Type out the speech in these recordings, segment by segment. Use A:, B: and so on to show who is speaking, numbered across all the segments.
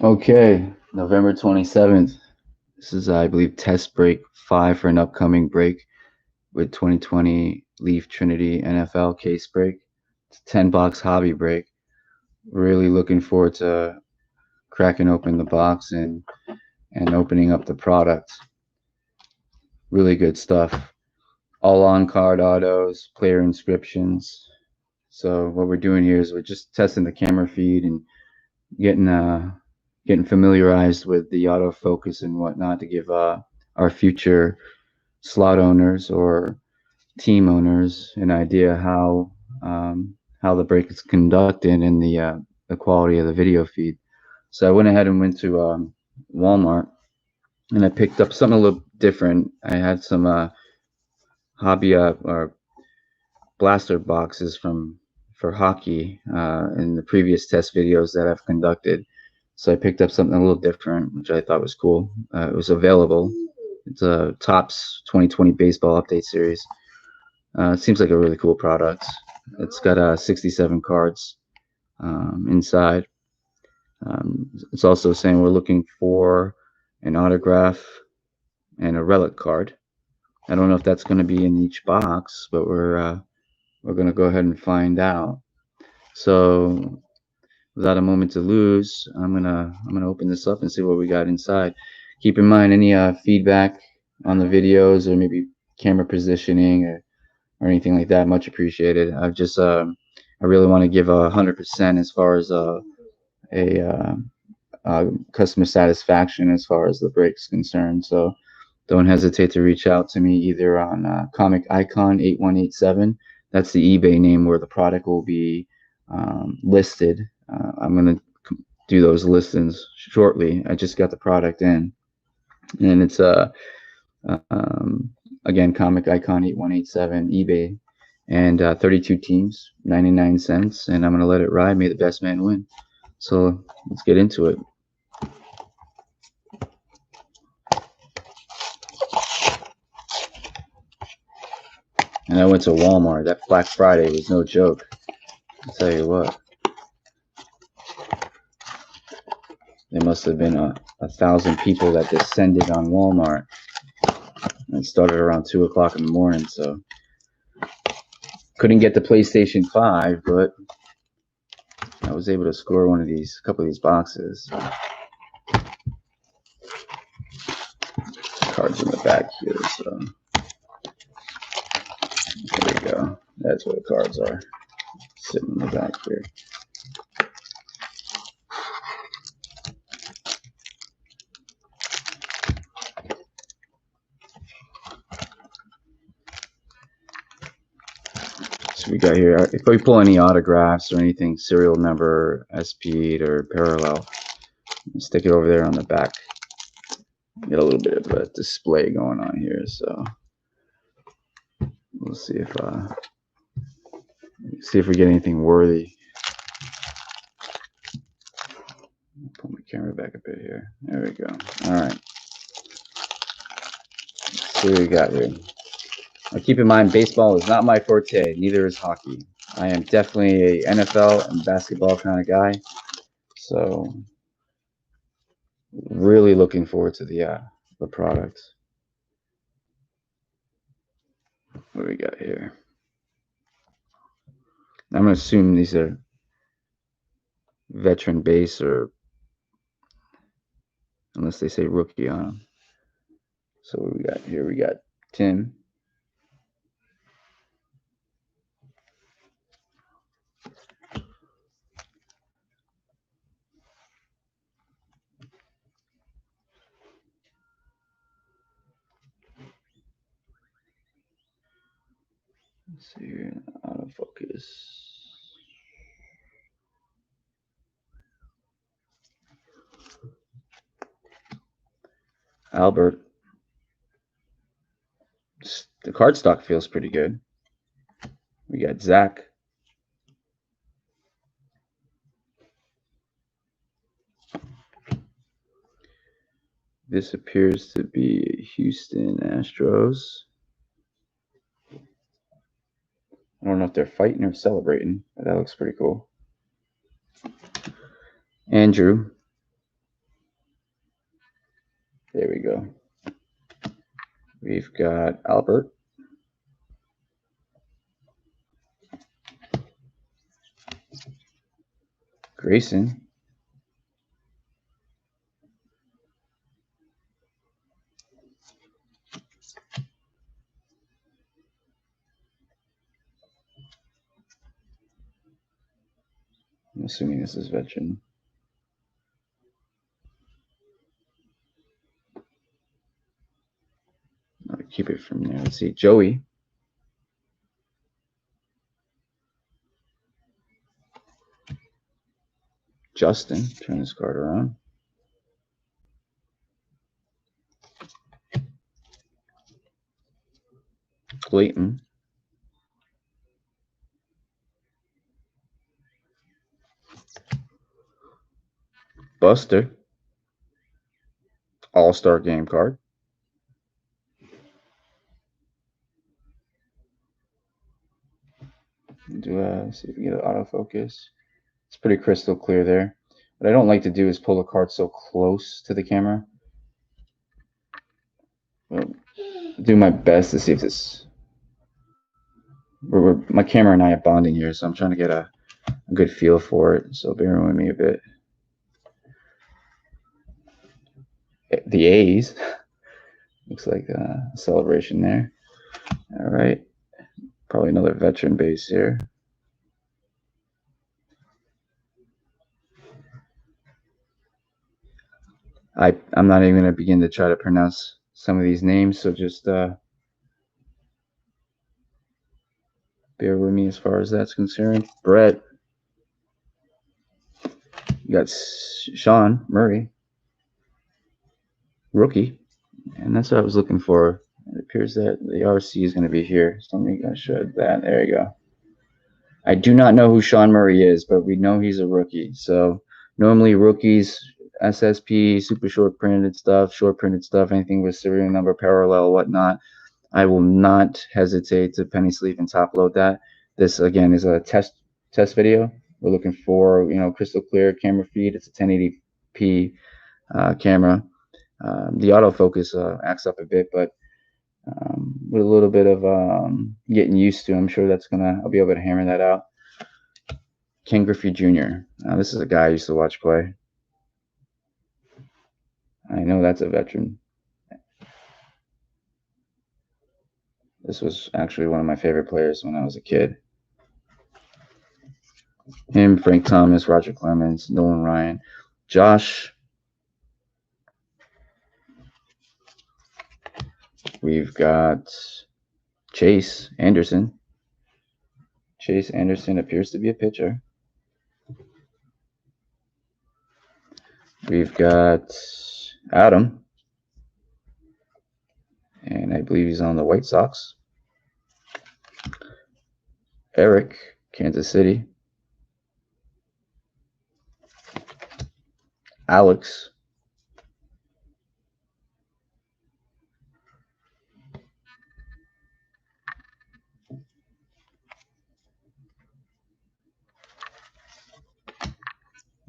A: Okay, November 27th. This is, I believe, test break 5 for an upcoming break with 2020 Leaf Trinity NFL case break. It's a 10 box hobby break. Really looking forward to cracking open the box and opening up the product. Really good stuff. All on card autos, player inscriptions. So what we're doing here is we're just testing the camera feed and getting getting familiarized with the autofocus and whatnot to give our future slot owners or team owners an idea how the break is conducted and the quality of the video feed. So I went ahead and went to Walmart and I picked up something a little different. I had some hobby or blaster boxes from for hockey in the previous test videos that I've conducted. So I picked up something a little different, which I thought was cool. It was available. It's a Topps 2020 Baseball Update Series. It seems like a really cool product. It's got 67 cards inside. It's also saying we're looking for an autograph and a relic card. I don't know if that's going to be in each box, but we're going to go ahead and find out. So without a moment to lose, I'm gonna open this up and see what we got inside. Keep in mind any feedback on the videos or maybe camera positioning or anything like that. Much appreciated. I really want to give 100% as far as a customer satisfaction as far as the break's concerned. So don't hesitate to reach out to me either on Comic Icon 8187. That's the eBay name where the product will be listed. I'm gonna do those listings shortly. I just got the product in, and it's again Comic Icon 8187 eBay, and 32 teams, 99 cents, and I'm gonna let it ride. May the best man win. So let's get into it. And I went to Walmart. That Black Friday was no joke. I'll tell you what. There must have been 1,000 people that descended on Walmart. And it started around 2 o'clock in the morning, so couldn't get the PlayStation 5, but I was able to score a couple of these boxes. Cards in the back here, so there we go. That's where the cards are, sitting in the back here. So we got here, if we pull any autographs or anything, serial number, SP or parallel, stick it over there on the back. Get a little bit of a display going on here, so we'll see if we get anything worthy. Pull my camera back a bit here. There we go. All right. Let's see what we got here. Now keep in mind, baseball is not my forte. Neither is hockey. I am definitely a NFL and basketball kind of guy. So really looking forward to the product. What do we got here? I'm gonna assume these are veteran base or unless they say rookie on them. So what we got here? We got Tim. Let's see here, autofocus. Albert. The card stock feels pretty good. We got Zach. This appears to be Houston Astros. I don't know if they're fighting or celebrating, but that looks pretty cool. Andrew. There we go. We've got Albert. Grayson. I'm assuming this is veteran. I'll keep it from there. Let's see. Joey. Justin. Turn this card around. Clayton. Buster. All-Star game card. Do see if we get an autofocus. It's pretty crystal clear there. What I don't like to do is pull the card so close to the camera. Well, do my best to see if this. My camera and I are bonding here, so I'm trying to get a good feel for it. So bear with me a bit. The A's. Looks like a celebration there. All right. Probably another veteran base here. I'm not even going to begin to try to pronounce some of these names, so just bear with me as far as that's concerned. Brett. You got Sean Murray. Rookie. And that's what I was looking for. It appears that the RC is going to be here. So I'm going to shred that. There you go. I do not know who Sean Murray is, but we know he's a rookie. So normally rookies, SSP, super short printed stuff, anything with serial number, parallel, whatnot. I will not hesitate to penny sleeve and top load that. This again is a test video. We're looking for crystal clear camera feed. It's a 1080p camera. The autofocus acts up a bit, but with a little bit of getting used to, I'm sure I'll be able to hammer that out. Ken Griffey Jr. This is a guy I used to watch play. I know that's a veteran. This was actually one of my favorite players when I was a kid. Him, Frank Thomas, Roger Clemens, Nolan Ryan, Josh. We've got Chase Anderson. Chase Anderson appears to be a pitcher. We've got Adam. And I believe he's on the White Sox. Eric, Kansas City. Alex.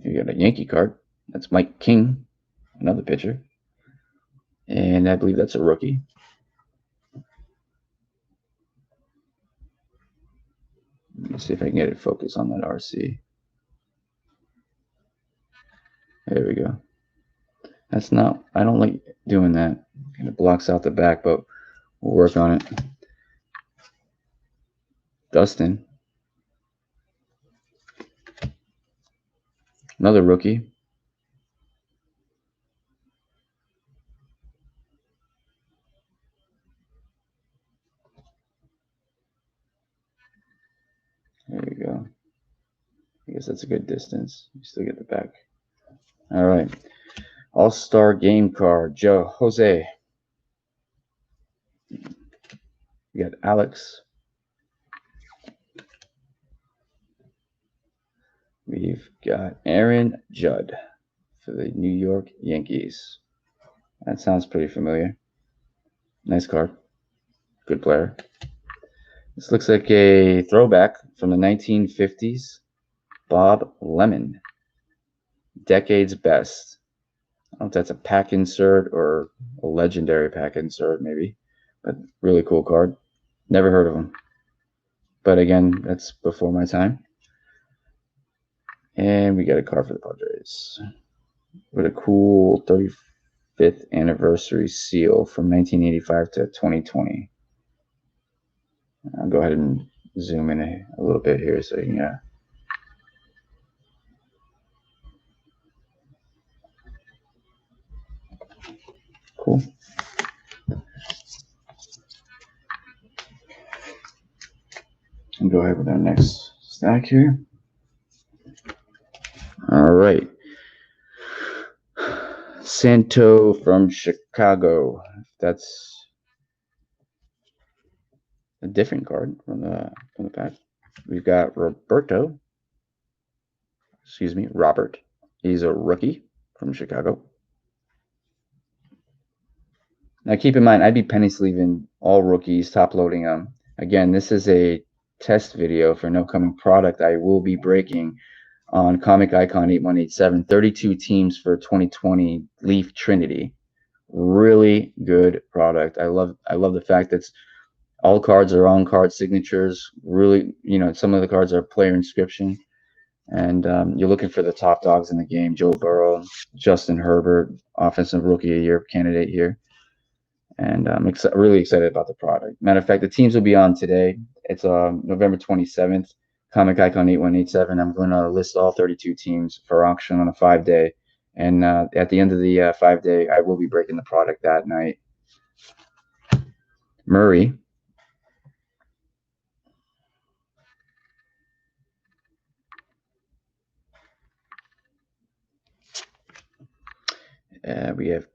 A: You got a Yankee card. That's Mike King, another pitcher. And I believe that's a rookie. Let me see if I can get it focused on that RC. There we go. That's not, I don't like doing that. It blocks out the back, but we'll work on it. Dustin. Another rookie. There you go. I guess that's a good distance. You still get the back. All right. All-Star game card. Jose. We got Alex. We've got Aaron Judd for the New York Yankees. That sounds pretty familiar. Nice card. Good player. This looks like a throwback from the 1950s. Bob Lemon. Decade's best. I don't know if that's a pack insert or a legendary pack insert, maybe. But really cool card. Never heard of him. But again, that's before my time. And we got a card for the Padres with a cool 35th anniversary seal from 1985 to 2020. I'll go ahead and zoom in a little bit here so you can. Cool. And go ahead with our next stack here. All right. Santo from Chicago. That's a different card from the pack. We've got Robert. He's a rookie from Chicago. Now keep in mind, I'd be penny sleeving all rookies, top loading them. Again, this is a test video for an upcoming product I will be breaking on Comic Icon 8187. 32 teams for 2020 Leaf Trinity. Really good product. I love the fact that all cards are on card signatures. Really, some of the cards are player inscription. And you're looking for the top dogs in the game. Joe Burrow, Justin Herbert, offensive rookie of the year candidate here. And I'm really excited about the product. Matter of fact, the teams will be on today. It's November 27th, Comic Icon 8187. I'm going to list all 32 teams for auction on a 5-day. And at the end of the 5-day, I will be breaking the product that night. Murray. We have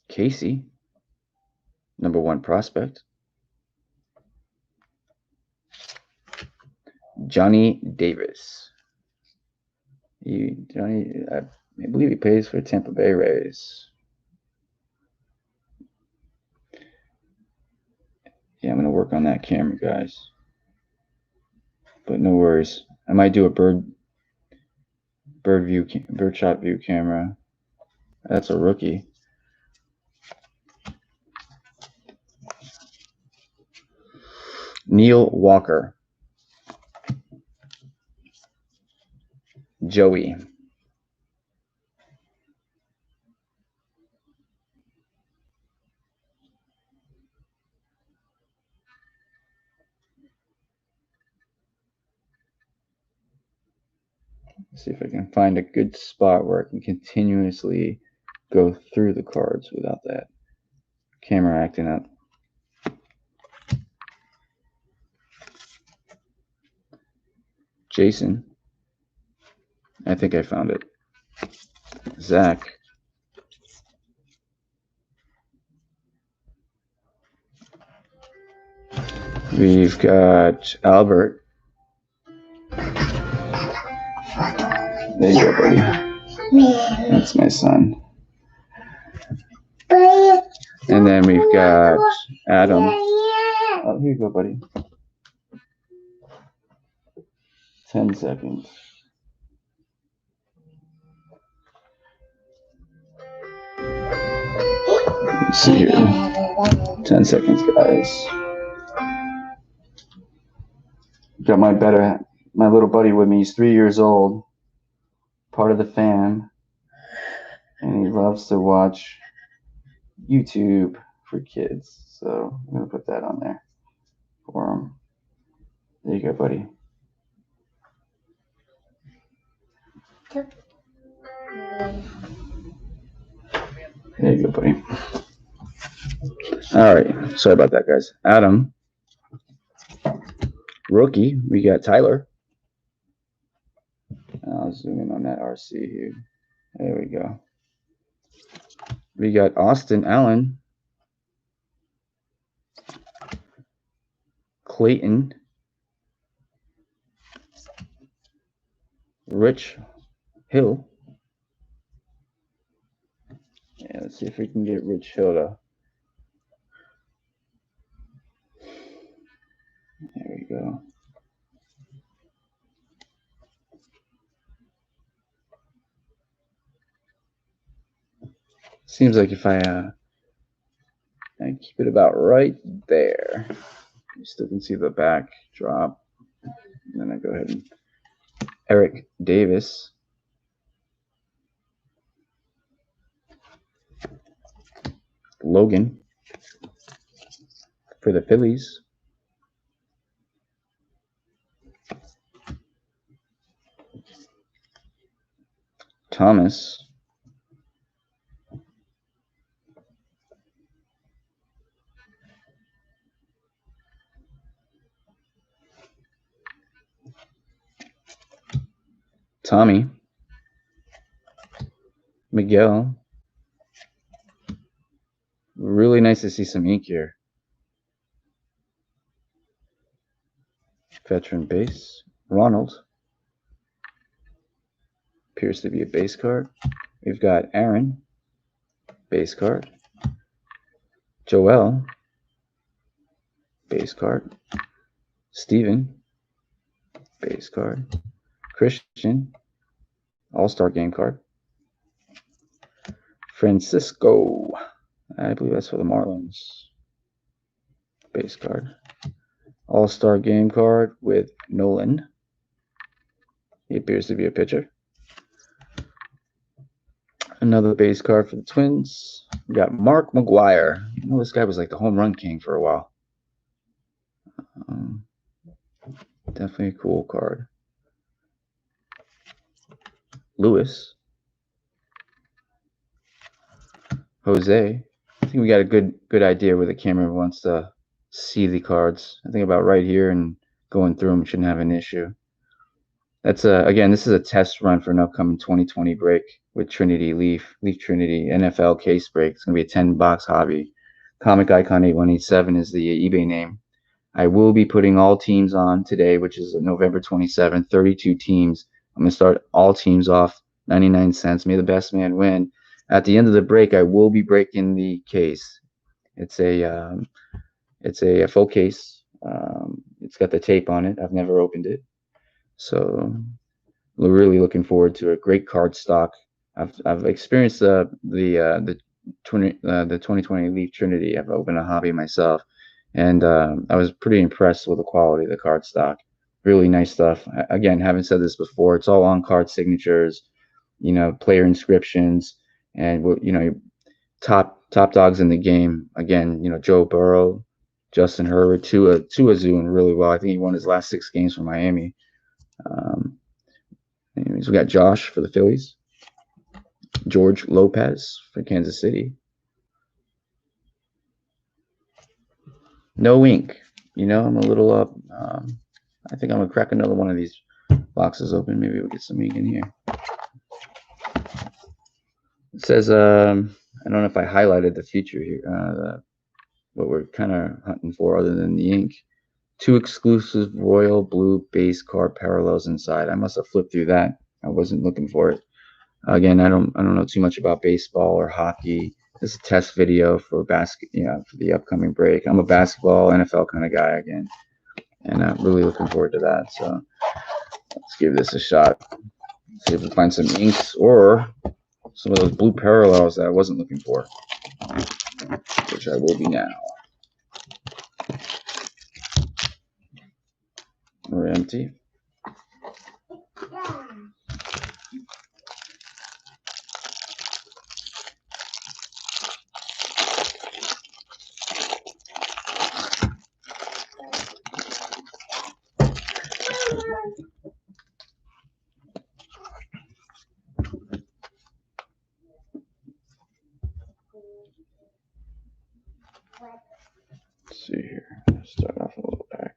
A: Casey, #1 prospect. Johnny Davis. I believe he plays for Tampa Bay Rays. Yeah, I'm going to work on that camera, guys. But no worries. I might do a bird shot view camera. That's a rookie. Neil Walker. Joey. Let's see if I can find a good spot where I can continuously go through the cards without that camera acting up. Jason. I think I found it. Zach. We've got Albert. There you go, buddy. That's my son. And then we've got Adam. Oh, here you go, buddy. 10 seconds. Let's see here. 10 seconds, guys. Got my little buddy with me. He's 3 years old, part of the fam, and he loves to watch YouTube for kids. So I'm gonna put that on there for him. There you go, buddy. There you go, buddy. All right. Sorry about that, guys. Adam. Rookie. We got Tyler. I'll zoom in on that RC here. There we go. We got Austin Allen. Clayton. Rich Hill. Yeah, let's see if we can get Rich Hill to. There we go. Seems like if I keep it about right there, you still can see the back drop. And then I go ahead and Eric Davis. Logan for the Phillies. Thomas. Tommy. Miguel. Really nice to see some ink here. Veteran base. Ronald. Appears to be a base card. We've got Aaron. Base card. Joel. Base card. Steven. Base card. Christian. All-Star game card. Francisco. I believe that's for the Marlins. Base card. All-Star game card with Nolan. He appears to be a pitcher. Another base card for the Twins. We got Mark McGuire. You know, this guy was like the home run king for a while. Definitely a cool card. Lewis. Jose. I think we got a good idea where the camera wants to see the cards. I think about right here and going through them shouldn't have an issue. That's again, this is a test run for an upcoming 2020 break with Trinity Leaf Trinity NFL case break. It's gonna be a 10-box hobby. Comic Icon 8187 is the eBay name. I will be putting all teams on today, which is November 27th, 32 teams. I'm going to start all teams off 99 cents. May the best man win. At the end of the break, I will be breaking the case. It's a full case. It's got the tape on it. I've never opened it. So we're really looking forward to a great card stock. I've experienced the 2020 Leaf Trinity. I've opened a hobby myself. And I was pretty impressed with the quality of the card stock. Really nice stuff. Again, haven't said this before. It's all on card signatures, you know, player inscriptions, and you know, top dogs in the game. Again, you know, Joe Burrow, Justin Herbert, Tua's doing really well. I think he won his last 6 games for Miami. Anyways, we got Josh for the Phillies, George Lopez for Kansas City. No ink. You know, I'm a little up. I think I'm going to crack another one of these boxes open. Maybe we'll get some ink in here. It says, I don't know if I highlighted the feature here, what we're kind of hunting for other than the ink. 2 exclusive royal blue base card parallels inside. I must have flipped through that. I wasn't looking for it. Again, I don't know too much about baseball or hockey. This is a test video for for the upcoming break. I'm a basketball, NFL kind of guy again, and I'm really looking forward to that. So let's give this a shot. See if we find some inks or some of those blue parallels that I wasn't looking for, which I will be now. We're empty. Let's see here. Start off a little back.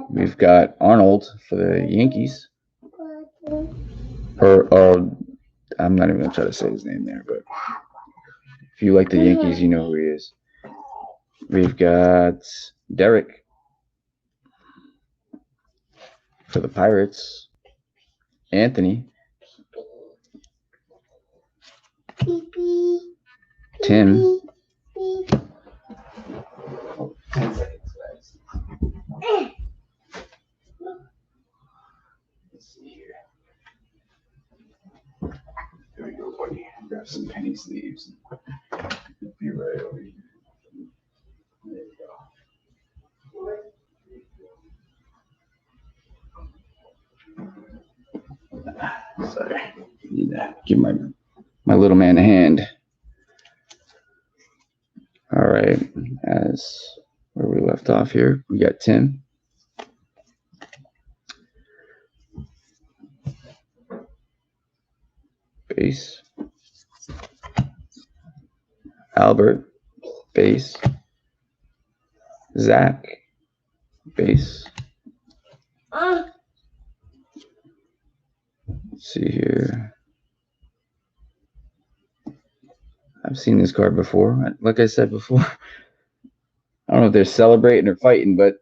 A: We've got Arnold for the Yankees. I'm not even gonna try to say his name there, but if you like the Yankees, you know who he is. We've got Derek for the Pirates. Anthony. Tim. Let's see here. quick. Grab some penny sleeves. Be right over here. There you go. Sorry. Need to give my little man a hand. All right. As where we left off here, we got Tim. Base. Albert. Base. Zach. Base. Let's see here. I've seen this card before. Like I said before, I don't know if they're celebrating or fighting, but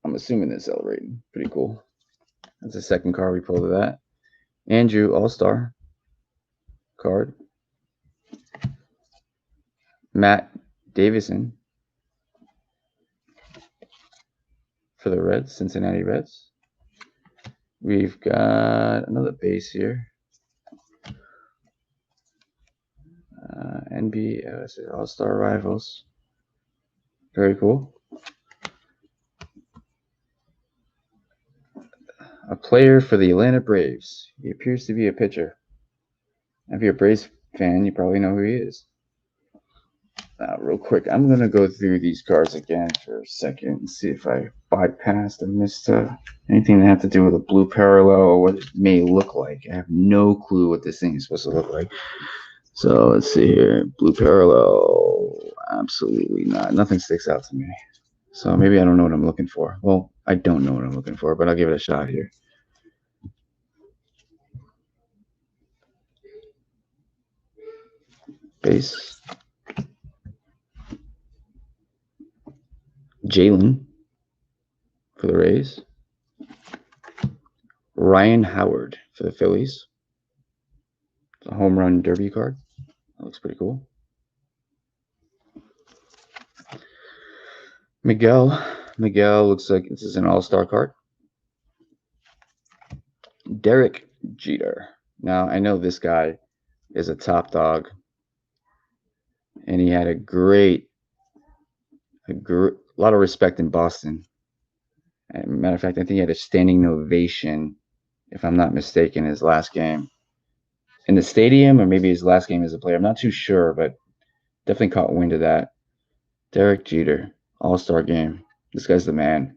A: I'm assuming they're celebrating. Pretty cool. That's the second card we pulled of that. Andrew, All-Star card. Matt Davison for the Reds, Cincinnati Reds. We've got another base here. NBA All-Star Rivals. Very cool. A player for the Atlanta Braves. He appears to be a pitcher. If you're a Braves fan, you probably know who he is. Real quick, I'm going to go through these cards again for a second and see if I bypassed or missed anything that had to do with a blue parallel or what it may look like. I have no clue what this thing is supposed to look like. So let's see here. Blue parallel. Absolutely not. Nothing sticks out to me. So maybe I don't know what I'm looking for. Well, I don't know what I'm looking for, but I'll give it a shot here. Base. Jalen for the Rays. Ryan Howard for the Phillies. It's a home run derby card. That looks pretty cool. Miguel looks like this is an all-star card. Derek Jeter. Now, I know this guy is a top dog, and he had a lot of respect in Boston. As a matter of fact, I think he had a standing ovation, if I'm not mistaken, his last game in the stadium, or maybe his last game as a player. I'm not too sure, but definitely caught wind of that. Derek Jeter, all-star game. This guy's the man.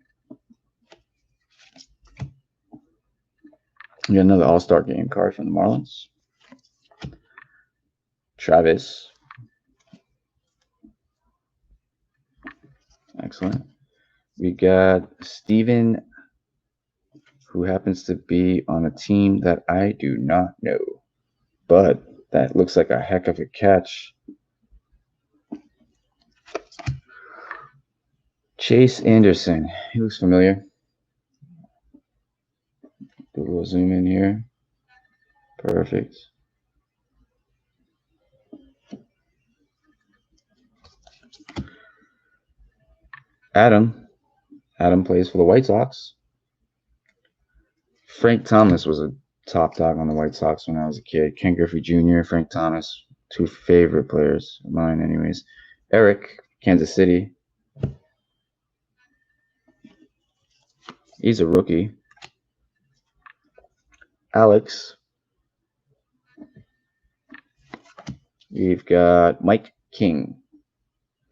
A: We got another all-star game card from the Marlins. Travis. Excellent. We got Steven, who happens to be on a team that I do not know, but that looks like a heck of a catch. Chase Anderson. He looks familiar. Do a little zoom in here. Perfect. Adam plays for the White Sox. Frank Thomas was a top dog on the White Sox when I was a kid. Ken Griffey Jr., Frank Thomas, two favorite players of mine anyways. Eric, Kansas City. He's a rookie. Alex. We've got Mike King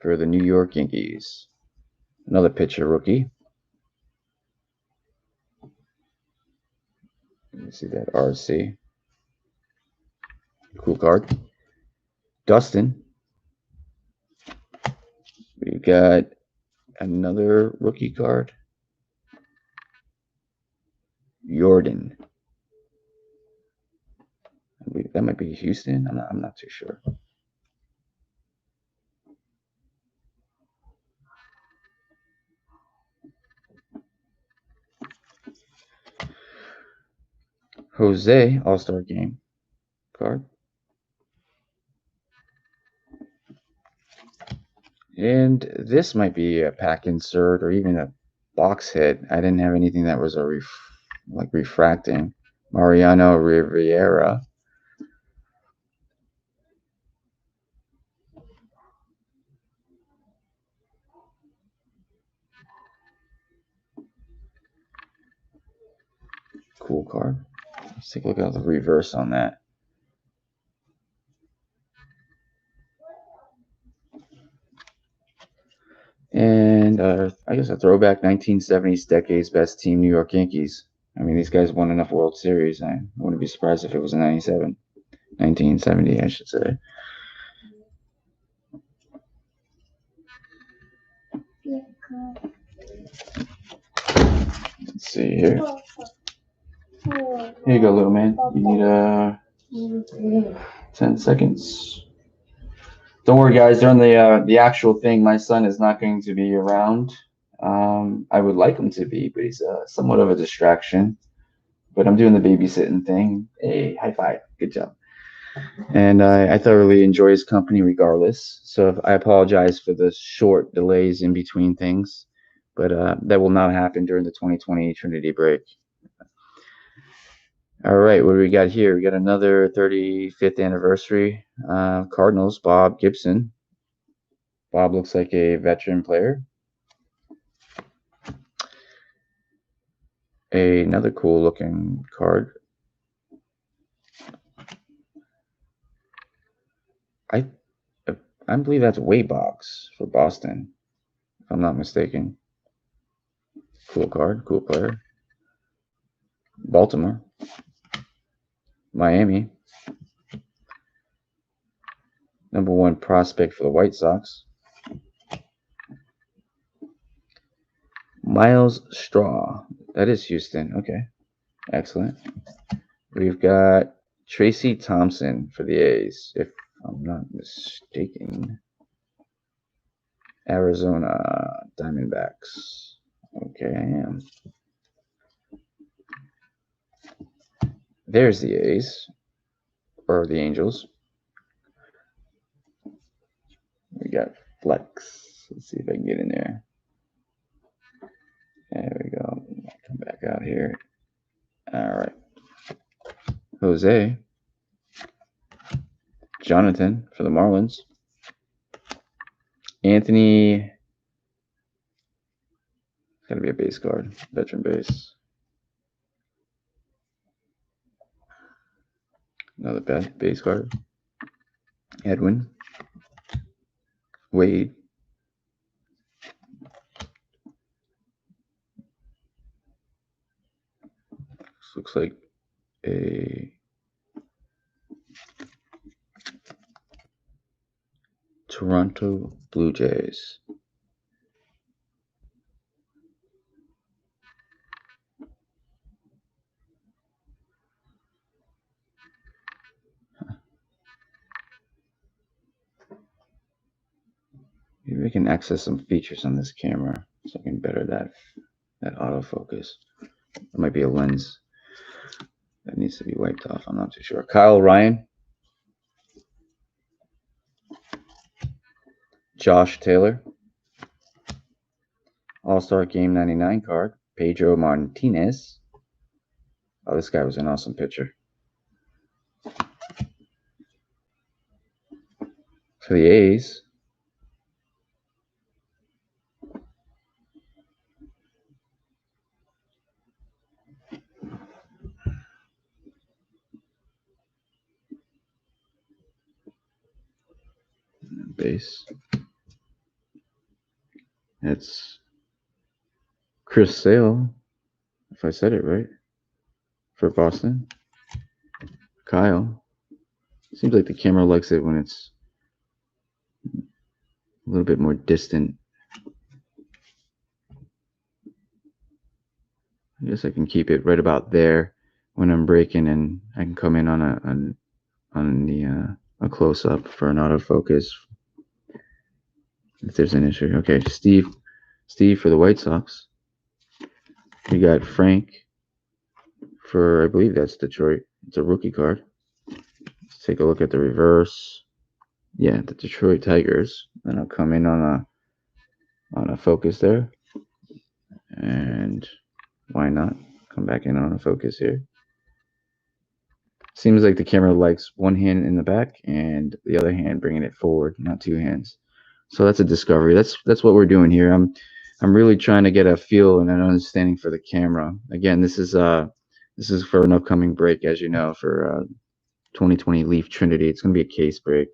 A: for the New York Yankees. Another pitcher rookie. Let me see that RC. Cool card. Dustin. We got another rookie card. Jordan. That might be Houston. I'm not too sure. Jose, All-Star Game card. And this might be a pack insert or even a box hit. I didn't have anything that was like refracting. Mariano Rivera. cool card. Let's take a look at the reverse on that. And I guess a throwback 1970s decade's best team, New York Yankees. I mean, these guys won enough World Series. I wouldn't be surprised if it was a 97. 1970, I should say. Let's see here. Here you go, little man. You need 10 seconds. Don't worry, guys. During the actual thing, my son is not going to be around. I would like him to be, but he's somewhat of a distraction. But I'm doing the babysitting thing. Hey, high five. Good job. And I thoroughly enjoy his company regardless. So I apologize for the short delays in between things, but that will not happen during the 2020 Trinity break. All right, what do we got here? We got another 35th anniversary Cardinals, Bob Gibson. Bob looks like a veteran player. Another cool looking card. I believe that's Waybox for Boston, if I'm not mistaken. Cool card, cool player. Baltimore. Miami. #1 prospect for the White Sox. Miles Straw. That is Houston. Okay. Excellent. We've got Tracy Thompson for the A's, if I'm not mistaken. Arizona Diamondbacks. Okay, I am. There's the A's, or the Angels. We got Flex. Let's see if I can get in there. There we go. Come back out here. All right. Jose. Jonathan for the Marlins. Anthony. It's got to be a base card. Veteran base. Another base card. Edwin. Wade. This looks like a Toronto Blue Jays. Maybe we can access some features on this camera so I can better that autofocus. It might be a lens that needs to be wiped off. I'm not too sure. Kyle Ryan. Josh Taylor. All-Star Game 99 card. Pedro Martinez. Oh, this guy was an awesome pitcher. For the A's. Base. It's Chris Sale, if I said it right, for Boston. Kyle. Seems like the camera likes it when it's a little bit more distant. I guess I can keep it right about there when I'm breaking, and I can come in on a close up for an autofocus if there's an issue. Okay, Steve for the White Sox. We got Frank for, I believe that's Detroit. It's a rookie card. Let's take a look at the reverse. Yeah, the Detroit Tigers. Then I'll come in on a focus there. And why not come back in on a focus here? Seems like the camera likes one hand in the back and the other hand bringing it forward, not two hands. So that's a discovery. That's what we're doing here. I'm really trying to get a feel and an understanding for the camera. Again, this is This is for an upcoming break, as you know, for 2020 Leaf Trinity. It's going to be a case break.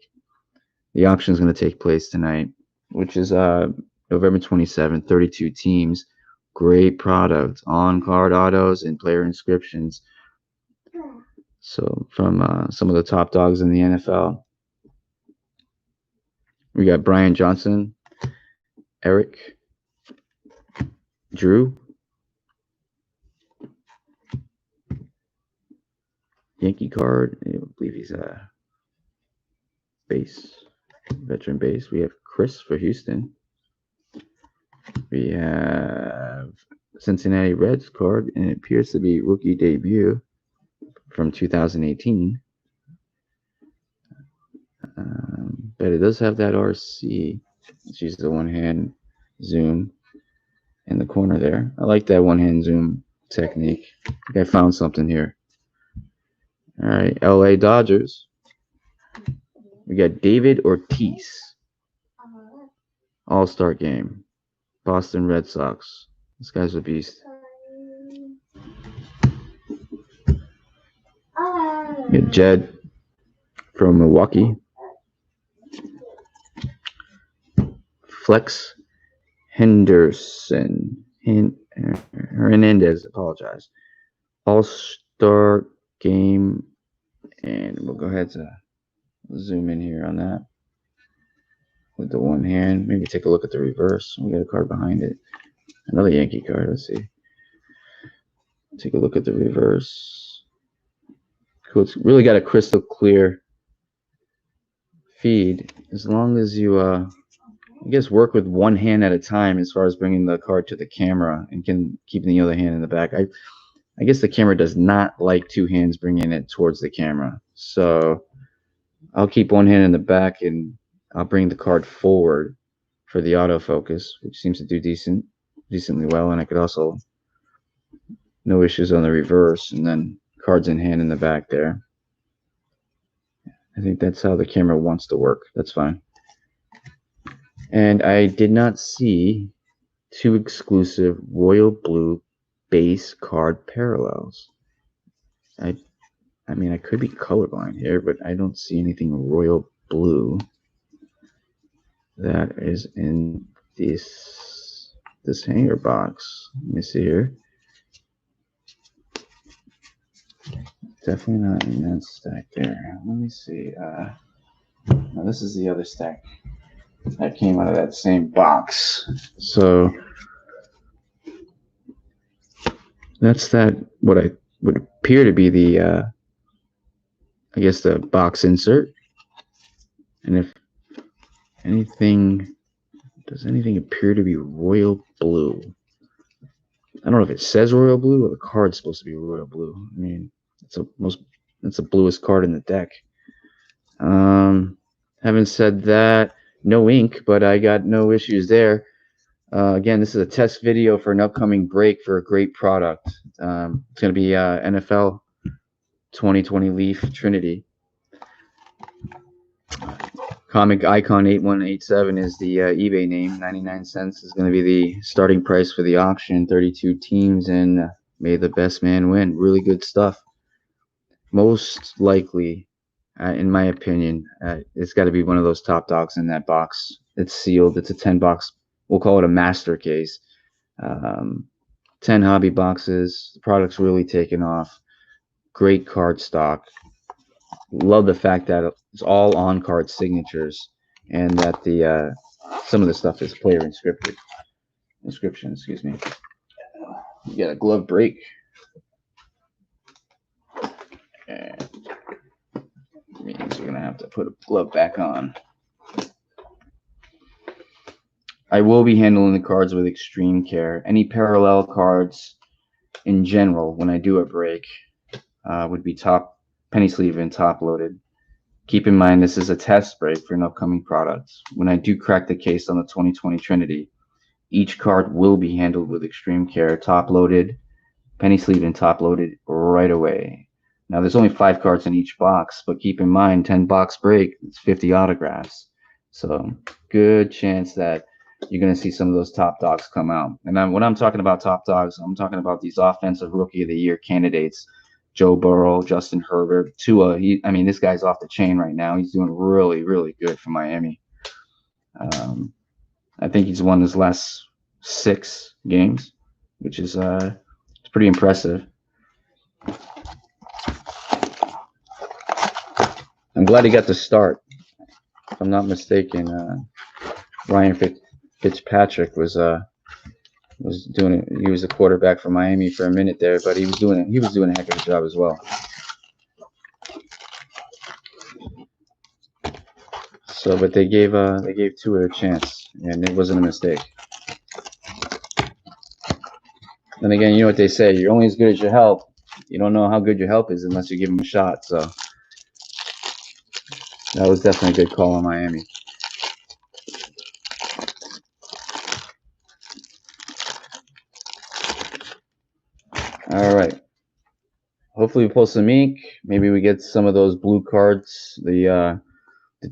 A: The auction is going to take place tonight, which is November 27th, 32 teams. Great product, on-card autos and player inscriptions. So from some of the top dogs in the NFL. We got Brian Johnson, Eric, Drew, Yankee card. I believe he's a base, veteran base. We have Chris for Houston. We have Cincinnati Reds card, and it appears to be rookie debut from 2018. But it does have that RC. She's the one-hand zoom in the corner there. I like that one-hand zoom technique. I think I found something here. All right, LA Dodgers. We got David Ortiz. All-Star game. Boston Red Sox. This guy's a beast. We got Jed from Milwaukee. Flex Henderson. Hernandez, apologize. All-Star game. And we'll go ahead to zoom in here on that with the one hand. Maybe take a look at the reverse. We got a card behind it. Another Yankee card. Let's see. Take a look at the reverse. Cool. It's really got a crystal clear feed. As long as you, I guess, work with one hand at a time as far as bringing the card to the camera and keeping the other hand in the back. I guess the camera does not like two hands bringing it towards the camera. So I'll keep one hand in the back and I'll bring the card forward for the autofocus, which seems to do decently well. And I could also, no issues on the reverse, and then cards in hand in the back there. I think that's how the camera wants to work. That's fine. And I did not see two exclusive royal blue base card parallels. I mean, I could be colorblind here, but I don't see anything royal blue that is in this hanger box. Let me see here. Definitely not in that stack there. Let me see. No, this is the other stack that came out of that same box. So that's that. What I would appear to be the, I guess, the box insert. And if anything, does anything appear to be royal blue? I don't know if it says royal blue or the card's supposed to be royal blue. I mean, it's the bluest card in the deck. Having said that, no ink, but I got no issues there. Again, this is a test video for an upcoming break for a great product. It's going to be NFL 2020 Leaf Trinity. Comic Icon 8187 is the eBay name. 99 cents is going to be the starting price for the auction. 32 teams, and may the best man win. Really good stuff. Most likely, in my opinion, it's got to be one of those top dogs in that box. It's sealed. It's a 10 box. We'll call it a master case. 10 hobby boxes. The product's really taken off. Great card stock. Love the fact that it's all on card signatures, and that the some of the stuff is player inscription. Excuse me. You got a glove break. And means we're gonna have to put a glove back on. I will be handling the cards with extreme care. Any parallel cards in general, when I do a break, would be penny sleeve and top loaded. Keep in mind, this is a test break for an upcoming product. When I do crack the case on the 2020 Trinity, each card will be handled with extreme care, top loaded, penny sleeve and top loaded right away. Now, there's only 5 cards in each box, but keep in mind, 10 box break, it's 50 autographs. So good chance that you're going to see some of those top dogs come out. And when I'm talking about top dogs, I'm talking about these offensive rookie of the year candidates: Joe Burrow, Justin Herbert, Tua. I mean, this guy's off the chain right now. He's doing really, really good for Miami. Um, I think he's won his last 6 games, which is it's pretty impressive. I'm glad he got the start. If I'm not mistaken, Ryan Fitzpatrick was doing it. He was a quarterback for Miami for a minute there, but he was doing it. He was doing a heck of a job as well. So, but they gave Tua a chance, and it wasn't a mistake. And again, you know what they say: you're only as good as your help. You don't know how good your help is unless you give them a shot. So that was definitely a good call on Miami. All right. Hopefully we pull some ink. Maybe we get some of those blue cards. The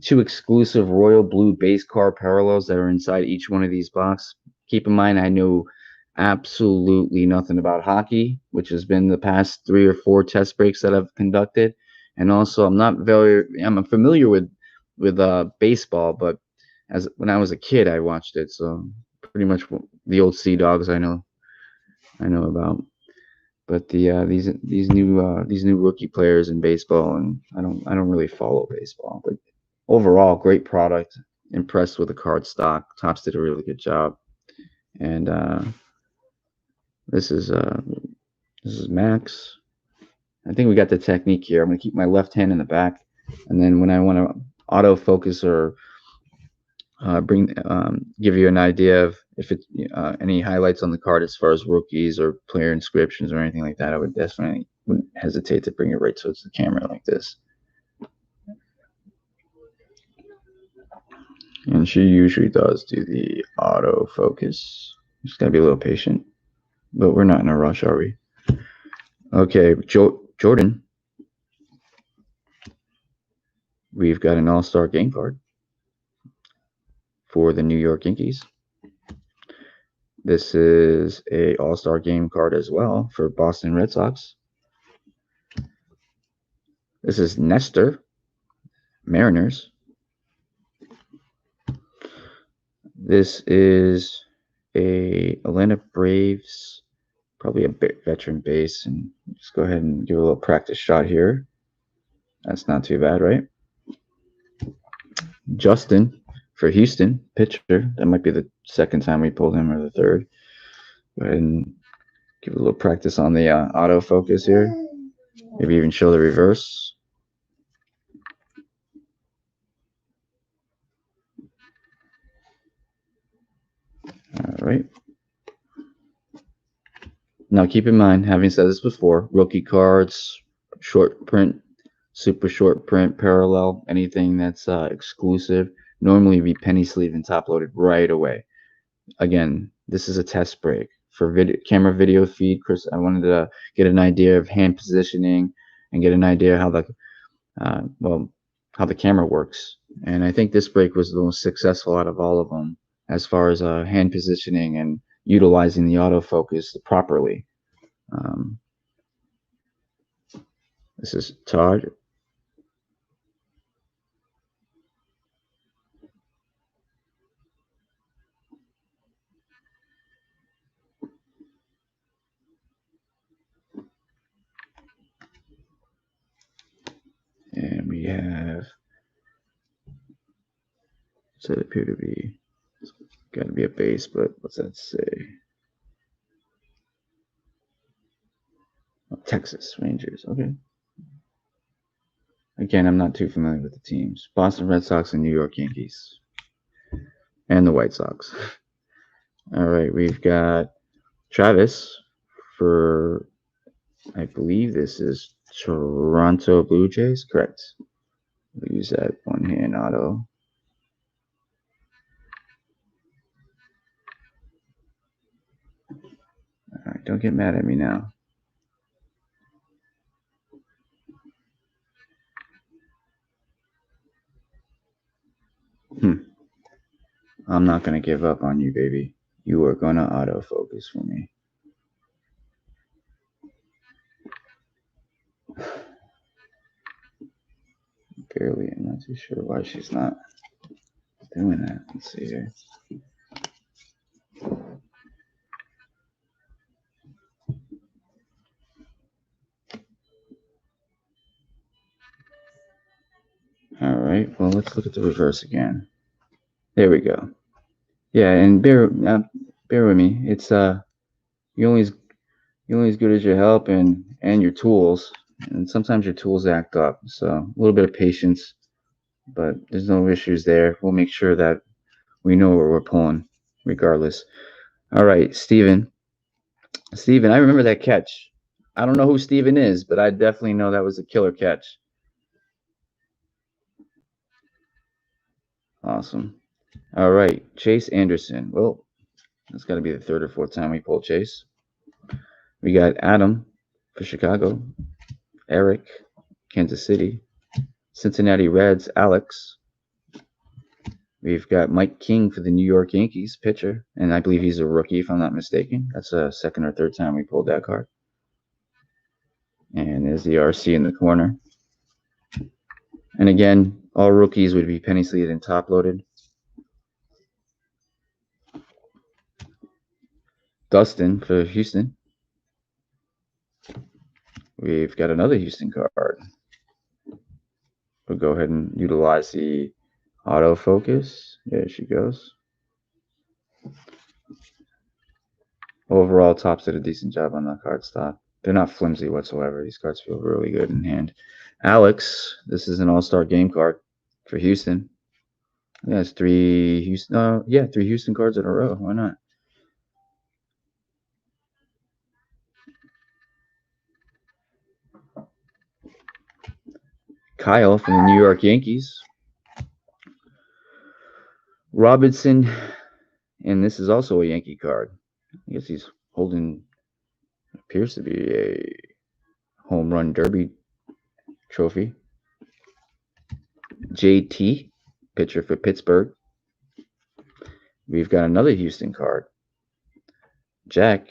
A: 2 exclusive royal blue base card parallels that are inside each one of these boxes. Keep in mind, I know absolutely nothing about hockey, which has been the past 3 or 4 test breaks that I've conducted, and also I'm familiar with baseball, but when I was a kid, I watched it, so pretty much the old Sea Dogs I know about. But these new rookie players in baseball, and I don't really follow baseball, but overall, great product. Impressed with the card stock. Topps did a really good job. And this is Max. I think we got the technique here. I'm gonna keep my left hand in the back, and then when I want to autofocus or give you an idea of if it's any highlights on the card as far as rookies or player inscriptions or anything like that, I would definitely wouldn't hesitate to bring it right towards the camera like this. And she usually does do the autofocus. Just gotta be a little patient. But we're not in a rush, are we? Okay, Jordan. We've got an all-star game card for the New York Yankees. This is a all-star game card as well for Boston Red Sox. This is Nestor, Mariners. This is a Atlanta Braves, probably a veteran base, and just go ahead and give a little practice shot here. That's not too bad, right? Justin for Houston, pitcher. That might be the second time we pulled him or the third. Go ahead and give a little practice on the autofocus here. Maybe even show the reverse. All right. Now keep in mind, having said this before, rookie cards, short print, super short print, parallel, anything that's exclusive, normally be penny sleeve and top loaded right away. Again, this is a test break for camera video feed. Chris, I wanted to get an idea of hand positioning and get an idea how the camera works. And I think this break was the most successful out of all of them as far as hand positioning and utilizing the autofocus properly. This is Todd. And we have, does it appear to be, got to be a base, but what's that say? Oh, Texas Rangers, okay. Again, I'm not too familiar with the teams. Boston Red Sox and New York Yankees. And the White Sox. All right, we've got Travis for, I believe this is Toronto Blue Jays, correct? We'll use that one-hand auto. All right, don't get mad at me now. I'm not going to give up on you, baby. You are going to autofocus for me. Barely. I'm not too sure why she's not doing that. Let's see here. All right. Well, let's look at the reverse again. There we go. Yeah, and bear with me. It's you only you're only as good as your help and your tools, and sometimes your tools act up. So a little bit of patience, but there's no issues there. We'll make sure that we know where we're pulling, regardless. All right, Steven. Steven, I remember that catch. I don't know who Steven is, but I definitely know that was a killer catch. Awesome. All right, Chase Anderson. Well, that's got to be the third or fourth time we pulled Chase. We got Adam for Chicago, Eric, Kansas City, Cincinnati Reds, Alex. We've got Mike King for the New York Yankees, pitcher, and I believe he's a rookie, if I'm not mistaken. That's a second or third time we pulled that card. And there's the RC in the corner. And again, all rookies would be penny sleeved and top loaded. Dustin for Houston. We've got another Houston card. We'll go ahead and utilize the autofocus. There she goes. Overall, Topps did a decent job on the card stock. They're not flimsy whatsoever. These cards feel really good in hand. Alex, this is an all-star game card for Houston. Yeah, it's three Houston. Three Houston cards in a row. Why not? Kyle from the New York Yankees. Robinson, and this is also a Yankee card. I guess he's holding, appears to be a home run derby trophy. JT, pitcher for Pittsburgh. We've got another Houston card. Jack,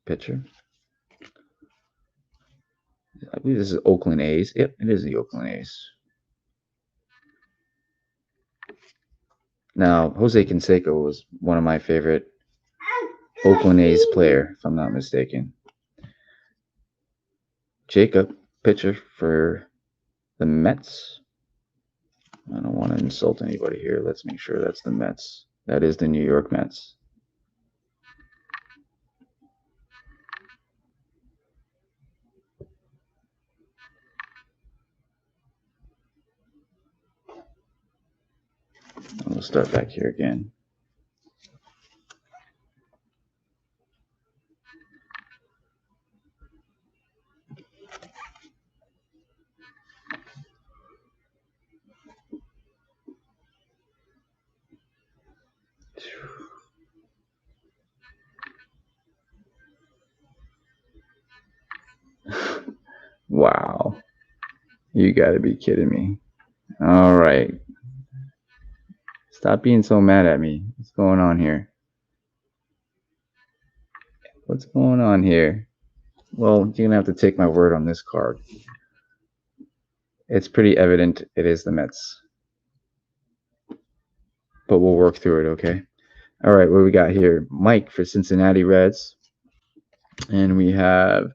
A: pitcher. I believe this is Oakland A's. Yep, it is the Oakland A's. Now, Jose Canseco was one of my favorite Oakland A's player, if I'm not mistaken. Jacob, pitcher for the Mets. I don't want to insult anybody here. Let's make sure that's the Mets. That is the New York Mets. And we'll start back here again. Wow. You got to be kidding me. All right. Stop being so mad at me. What's going on here? What's going on here? Well, you're going to have to take my word on this card. It's pretty evident it is the Mets. But we'll work through it, okay? All right, what we got here? Mike for Cincinnati Reds. And we have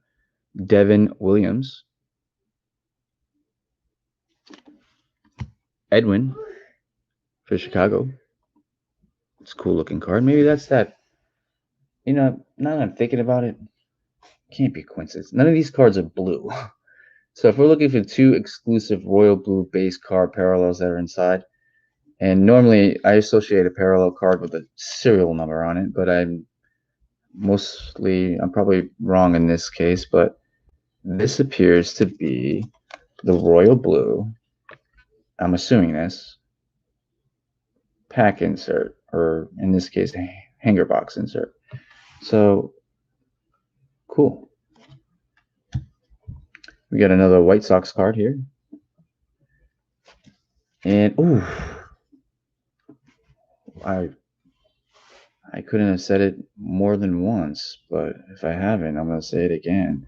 A: Devin Williams. Edwin for Chicago. It's a cool looking card. Maybe that's that. Now that I'm thinking about it, can't be a coincidence. None of these cards are blue. So if we're looking for two exclusive royal blue base card parallels that are inside, and normally I associate a parallel card with a serial number on it, but I'm probably wrong in this case, but this appears to be the royal blue. I'm assuming this pack insert, or in this case, hanger box insert. So cool. We got another White Sox card here. And, ooh. I couldn't have said it more than once, but if I haven't, I'm gonna say it again.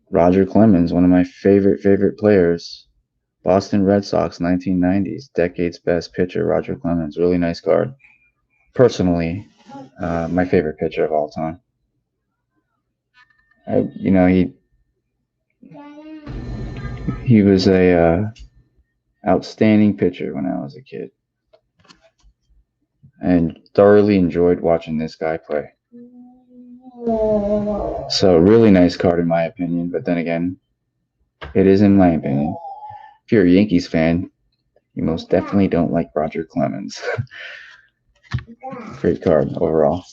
A: Roger Clemens, one of my favorite players. Boston Red Sox, 1990s, decade's best pitcher, Roger Clemens. Really nice card. Personally, my favorite pitcher of all time. He was a outstanding pitcher when I was a kid, and thoroughly enjoyed watching this guy play. So really nice card in my opinion, but then again, it is in my opinion. If you're a Yankees fan, you most definitely don't like Roger Clemens. Great card overall.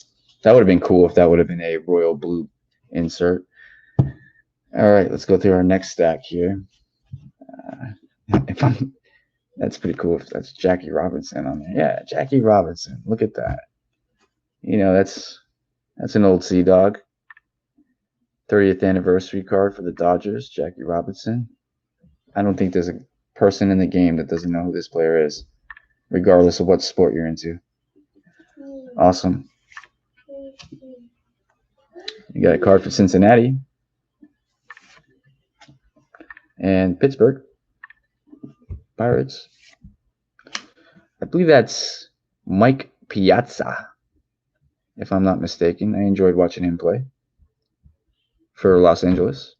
A: That would have been cool if that would have been a royal blue insert. All right, let's go through our next stack here. That's pretty cool if that's Jackie Robinson on there. Yeah, Jackie Robinson. Look at that. That's an old Sea Dog. 30th anniversary card for the Dodgers, Jackie Robinson. I don't think there's a person in the game that doesn't know who this player is, regardless of what sport you're into. Awesome. You got a card for Cincinnati and Pittsburgh Pirates. I believe that's Mike Piazza, if I'm not mistaken. I enjoyed watching him play for Los Angeles.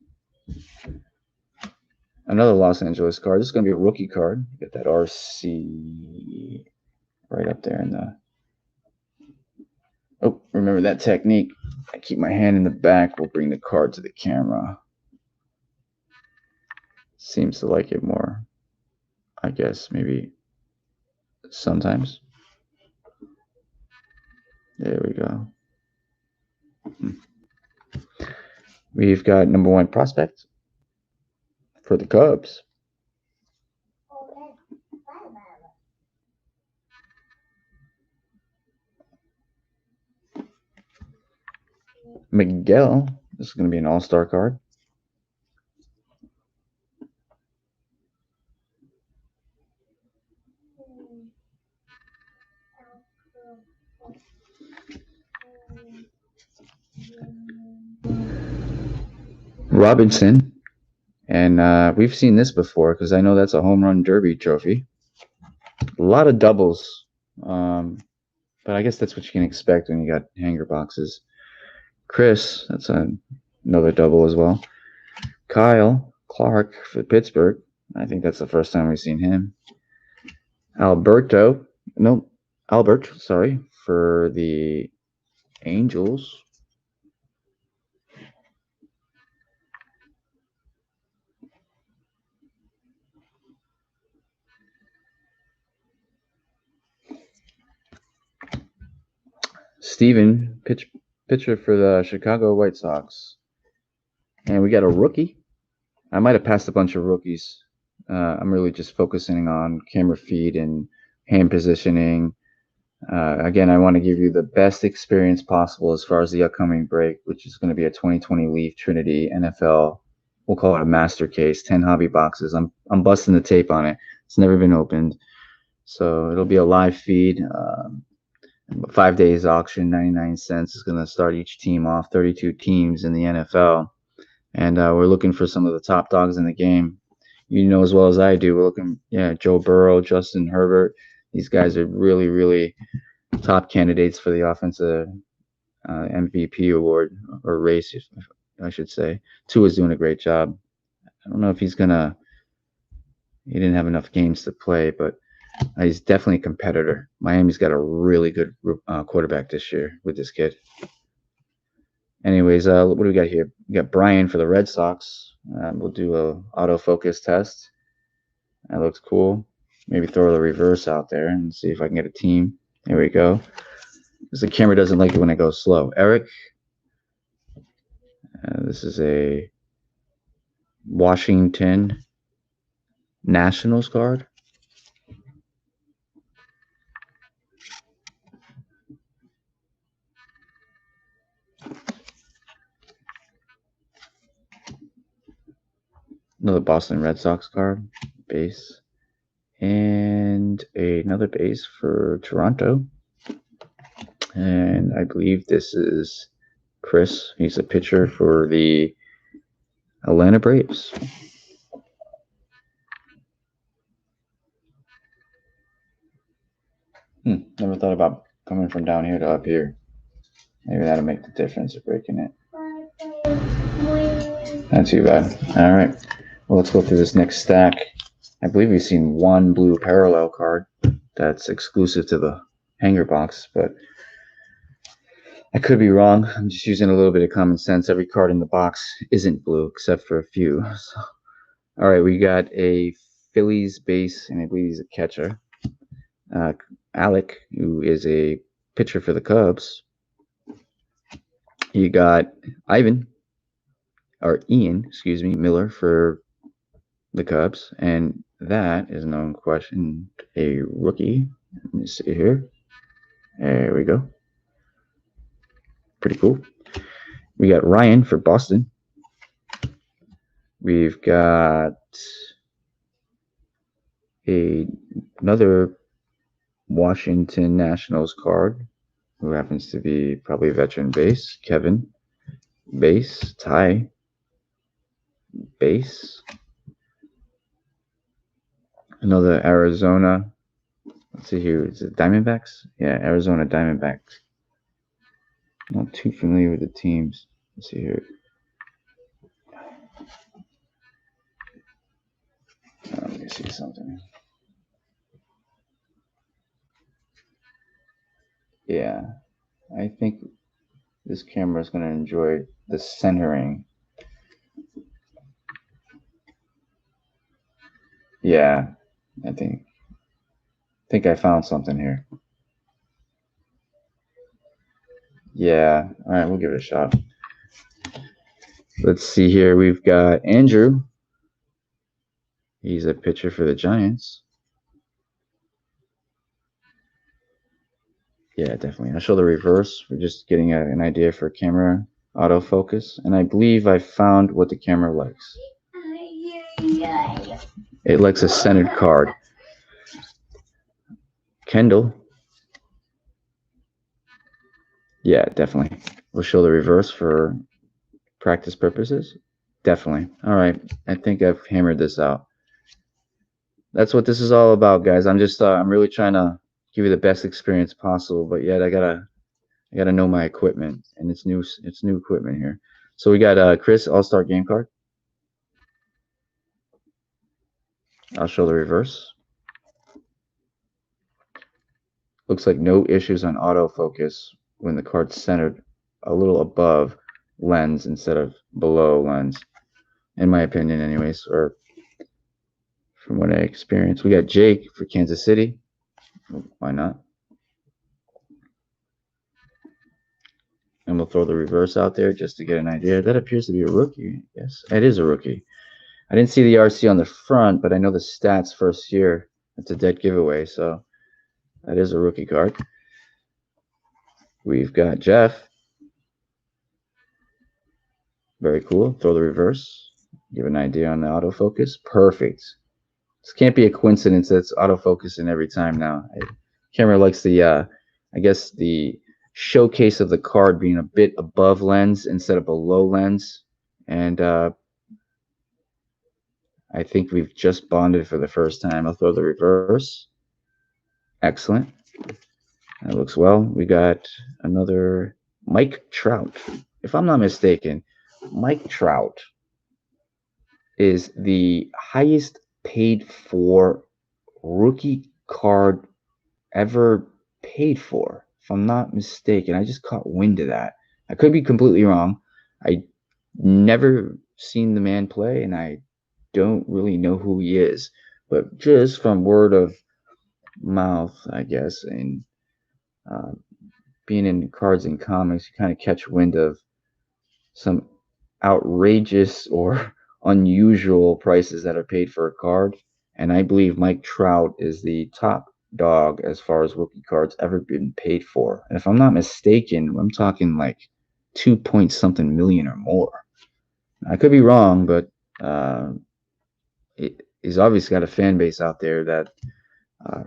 A: Another Los Angeles card. This is going to be a rookie card. Get that RC right up there in the... Oh, remember that technique. I keep my hand in the back. We'll bring the card to the camera. Seems to like it more, I guess, maybe sometimes. There we go. We've got number 1 prospect for the Cubs. Miguel. This is going to be an all-star card. Robinson. And we've seen this before because I know that's a home run derby trophy. A lot of doubles. But I guess that's what you can expect when you got hanger boxes. Chris, that's another double as well. Kyle Clark for Pittsburgh. I think that's the first time we've seen him. Albert, sorry, for the Angels. Steven, pitcher for the Chicago White Sox. And we got a rookie. I might have passed a bunch of rookies. I'm really just focusing on camera feed and hand positioning. Again, I want to give you the best experience possible as far as the upcoming break, which is going to be a 2020 Leaf Trinity NFL. We'll call it a master case, 10 hobby boxes. I'm busting the tape on it. It's never been opened. So it'll be a live feed. 5 days auction, 99 cents is going to start each team off, 32 teams in the NFL. And we're looking for some of the top dogs in the game. You know as well as I do, we're looking, Joe Burrow, Justin Herbert. These guys are really, really top candidates for the offensive MVP award, or race, I should say. Tua's doing a great job. I don't know if he didn't have enough games to play, but he's definitely a competitor. Miami's got a really good quarterback this year with this kid. Anyways, what do we got here? We got Brian for the Red Sox. We'll do a autofocus test. That looks cool. Maybe throw the reverse out there and see if I can get a team. There we go. Because the camera doesn't like it when I go slow. Eric. This is a Washington Nationals card. Another Boston Red Sox card. Base. And another base for Toronto. And I believe this is Chris. He's a pitcher for the Atlanta Braves. Never thought about coming from down here to up here. Maybe that'll make the difference of breaking it. Not too bad. All right. Well, let's go through this next stack. I believe we've seen one blue parallel card that's exclusive to the hanger box, but I could be wrong. I'm just using a little bit of common sense. Every card in the box isn't blue except for a few. So, all right, we got a Phillies base, and I believe he's a catcher. Alec, who is a pitcher for the Cubs. You got Ian, excuse me, Miller for the Cubs, and that is no question a rookie. Let me see here. There we go. Pretty cool. We got Ryan for Boston. We've got another Washington Nationals card, who happens to be probably a veteran base. Kevin, base. Ty, base. Another Arizona. Let's see here. Is it Diamondbacks? Yeah, Arizona Diamondbacks. Not too familiar with the teams. Let's see here. Let me see something. Yeah, I think this camera is going to enjoy the centering. Yeah, I think I found something here. Yeah, all right, we'll give it a shot. Let's see here. We've got Andrew. He's a pitcher for the Giants. Yeah, definitely. I'll show the reverse. We're just getting an idea for camera autofocus. And I believe I found what the camera likes. It likes a centered card. Kendall. Yeah, definitely. We'll show the reverse for practice purposes. Definitely. All right. I think I've hammered this out. That's what this is all about, guys. I'm just I'm really trying to give you the best experience possible, but yet I gotta know my equipment, and it's new equipment here. So we got Chris All-Star game card. I'll show the reverse. Looks like no issues on autofocus when the card's centered a little above lens instead of below lens, in my opinion anyways, or from what I experienced. We got Jake for Kansas City. Why not? And we'll throw the reverse out there just to get an idea. That appears to be a rookie. Yes, it is a rookie. I didn't see the RC on the front, but I know the stats first year. It's a dead giveaway, so that is a rookie card. We've got Jeff. Very cool. Throw the reverse. Give an idea on the autofocus. Perfect. This can't be a coincidence that it's autofocusing every time now. Camera likes the, I guess, the showcase of the card being a bit above lens instead of below lens. And I think we've just bonded for the first time. I'll throw the reverse. Excellent. That looks well. We got another Mike Trout. If I'm not mistaken, Mike Trout is the highest paid for rookie card ever paid for. If I'm not mistaken, I just caught wind of that. I could be completely wrong. I never seen the man play, and I don't really know who he is. But just from word of mouth, I guess, and being in cards and comics, you kind of catch wind of some outrageous or unusual prices that are paid for a card. And I believe Mike Trout is the top dog as far as rookie cards ever been paid for. And if I'm not mistaken, I'm talking like 2 point something million or more. I could be wrong, but he's obviously got a fan base out there that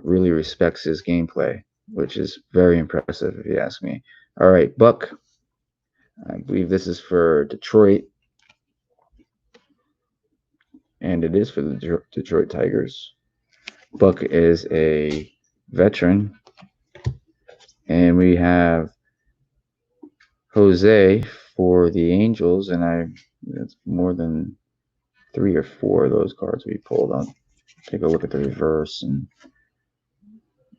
A: really respects his gameplay. which is very impressive if you ask me. All right, Buck. I believe this is for Detroit, and it is for the Detroit Tigers. Buck is a veteran, and we have Jose for the Angels, and that's more than 3 or 4 of those cards we pulled. I'll take a look at the reverse and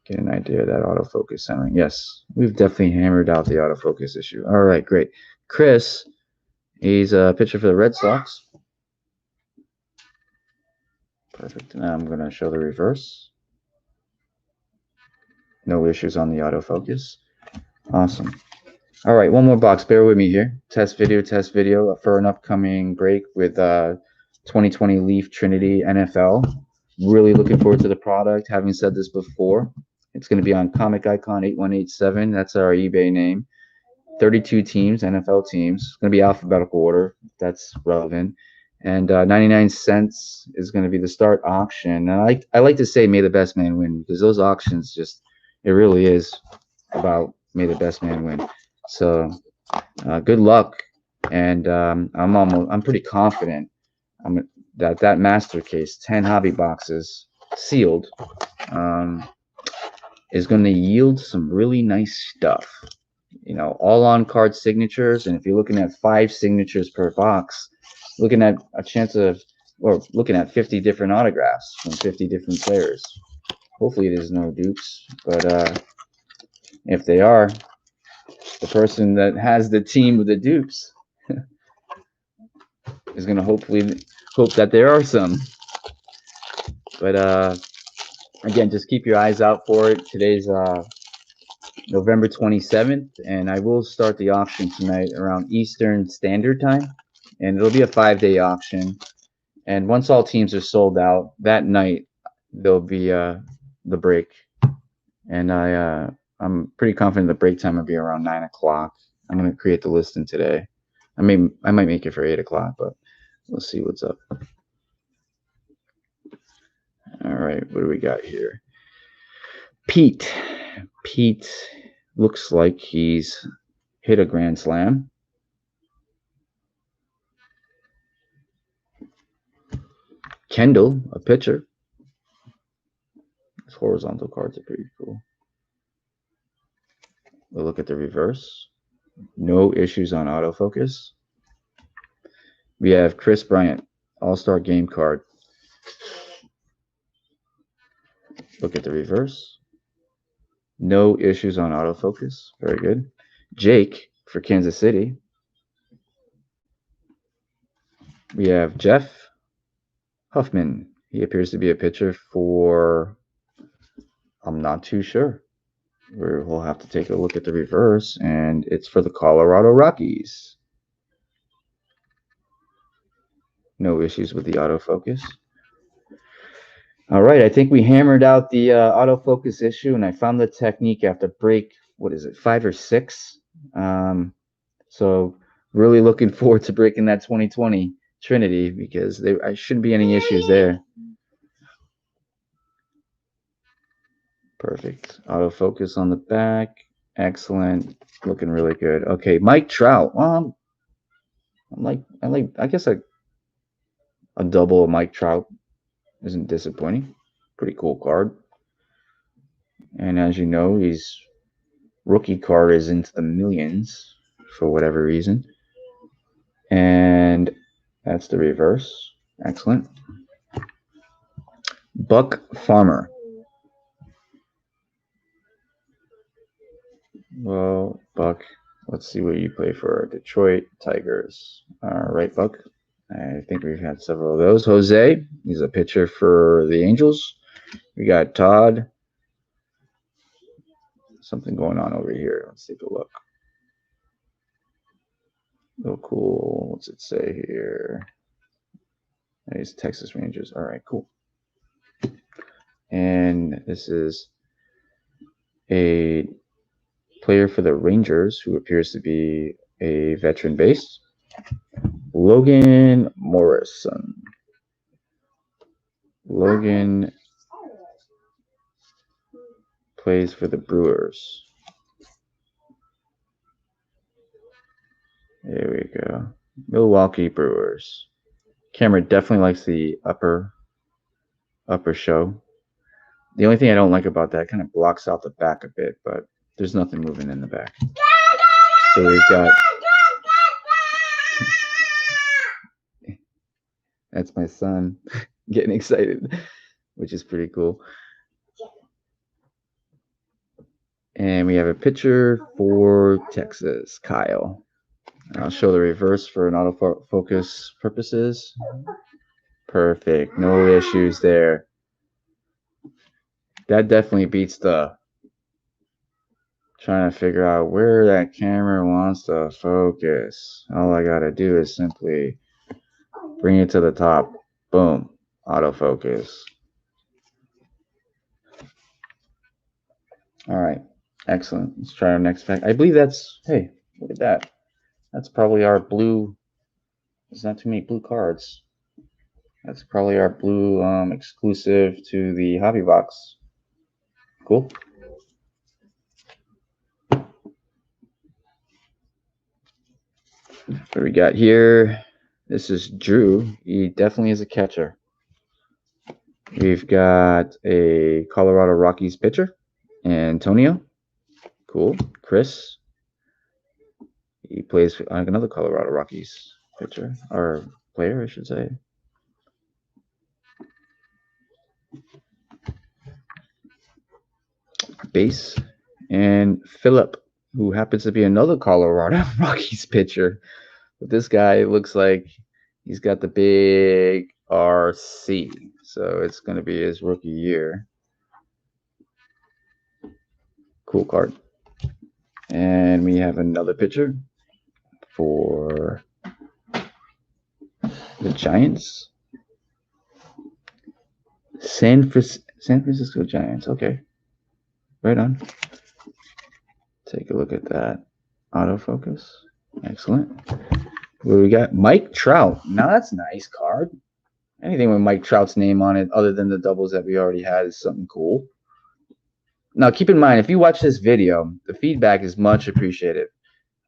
A: get an idea of that autofocus centering. Yes, we've definitely hammered out the autofocus issue. All right, great. Chris, he's a pitcher for the Red Sox. Perfect. Now I'm going to show the reverse. No issues on the autofocus. Awesome. All right, one more box. Bear with me here. Test video for an upcoming break with 2020 Leaf Trinity NFL. Really looking forward to the product. Having said this before, it's going to be on Comic Icon 8187. That's our eBay name. 32 teams, NFL teams. It's going to be alphabetical order, if that's relevant. And 99 cents is going to be the start auction. And I like to say, may the best man win, because those auctions just, it really is about may the best man win. So good luck. And I'm pretty confident that master case, 10 hobby boxes sealed, is going to yield some really nice stuff. All on card signatures. And if you're looking at 5 signatures per box, looking at a chance of, or looking at 50 different autographs from 50 different players. Hopefully there's no dupes, but if they are, the person that has the team with the dupes is going to hopefully hope that there are some. But again, just keep your eyes out for it. Today's November 27th, and I will start the auction tonight around Eastern Standard Time, and it'll be a 5-day auction. And once all teams are sold out, that night there'll be the break, and I'm pretty confident the break time will be around 9 o'clock. I'm gonna create the listing today. I might make it for 8 o'clock, but we'll see what's up. All right, what do we got here? Pete looks like he's hit a grand slam. Kendall, a pitcher. His horizontal cards are pretty cool. We'll look at the reverse. No issues on autofocus. We have Chris Bryant, All-Star Game card. Look at the reverse. No issues on autofocus. Very good. Jake for Kansas City. We have Jeff Huffman. He appears to be a pitcher for, I'm not too sure. We'll have to take a look at the reverse, and it's for the Colorado Rockies. No issues with the autofocus. All right, I think we hammered out the autofocus issue, and I found the technique after break, what is it, 5 or 6? So really looking forward to breaking that 2020 Trinity, because I shouldn't be any issues there. Perfect. Autofocus on the back. Excellent. Looking really good. Okay, Mike Trout. I guess a double of Mike Trout isn't disappointing. Pretty cool card. And as you know, his rookie card is into the millions for whatever reason. And that's the reverse. Excellent. Buck Farmer. Well, Buck, let's see what you play for. Detroit Tigers. All right, Buck. I think we've had several of those. Jose, he's a pitcher for the Angels. We got Todd. Something going on over here. Let's take a look. Oh, cool. What's it say here? These Texas Rangers. All right, cool. And this is a player for the Rangers who appears to be a veteran base. Logan Morrison. Logan plays for the Brewers. There we go. Milwaukee Brewers. Camera definitely likes the upper show. The only thing I don't like about that, kind of blocks out the back a bit, but there's nothing moving in the back. So we've got... That's my son getting excited, which is pretty cool. And we have a pitcher for Texas, Kyle. I'll show the reverse for an autofocus purposes. Perfect. No issues there. That definitely beats the trying to figure out where that camera wants to focus. All I got to do is simply bring it to the top. Boom. Autofocus. All right. Excellent. Let's try our next pack. I believe that's... Hey, look at that. That's probably our blue... There's not too many blue cards. That's probably our blue exclusive to the hobby box. Cool. What do we got here? This is Drew. He definitely is a catcher. We've got a Colorado Rockies pitcher, Antonio. Cool. Chris. He plays for another Colorado Rockies pitcher, or player, I should say. Base. And Philip, who happens to be another Colorado Rockies pitcher. But this guy looks like he's got the big RC. So it's going to be his rookie year. Cool card. And we have another pitcher for the Giants. San Francisco Giants. Okay. Right on. Take a look at that. Autofocus. Excellent. What do we got? Mike Trout. Now that's a nice card. Anything with Mike Trout's name on it other than the doubles that we already had is something cool. Now, keep in mind, if you watch this video, the feedback is much appreciated.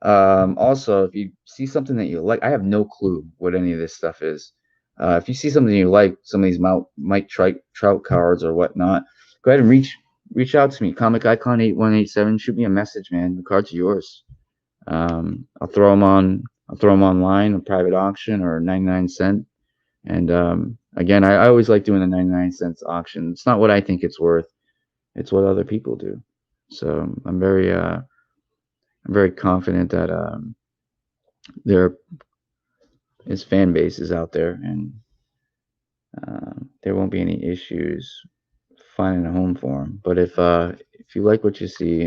A: Also, if you see something that you like, I have no clue what any of this stuff is. If you see something you like, some of these Mike Trout cards or whatnot, go ahead and reach out to me. Comic Icon 8187. Shoot me a message, man. The cards are yours. I'll throw them online, a private auction or 99-cent. And again, I always like doing the 99-cent auction. It's not what I think it's worth. It's what other people do. So I'm very confident that there is fan bases out there, and there won't be any issues finding a home for them. But if you like what you see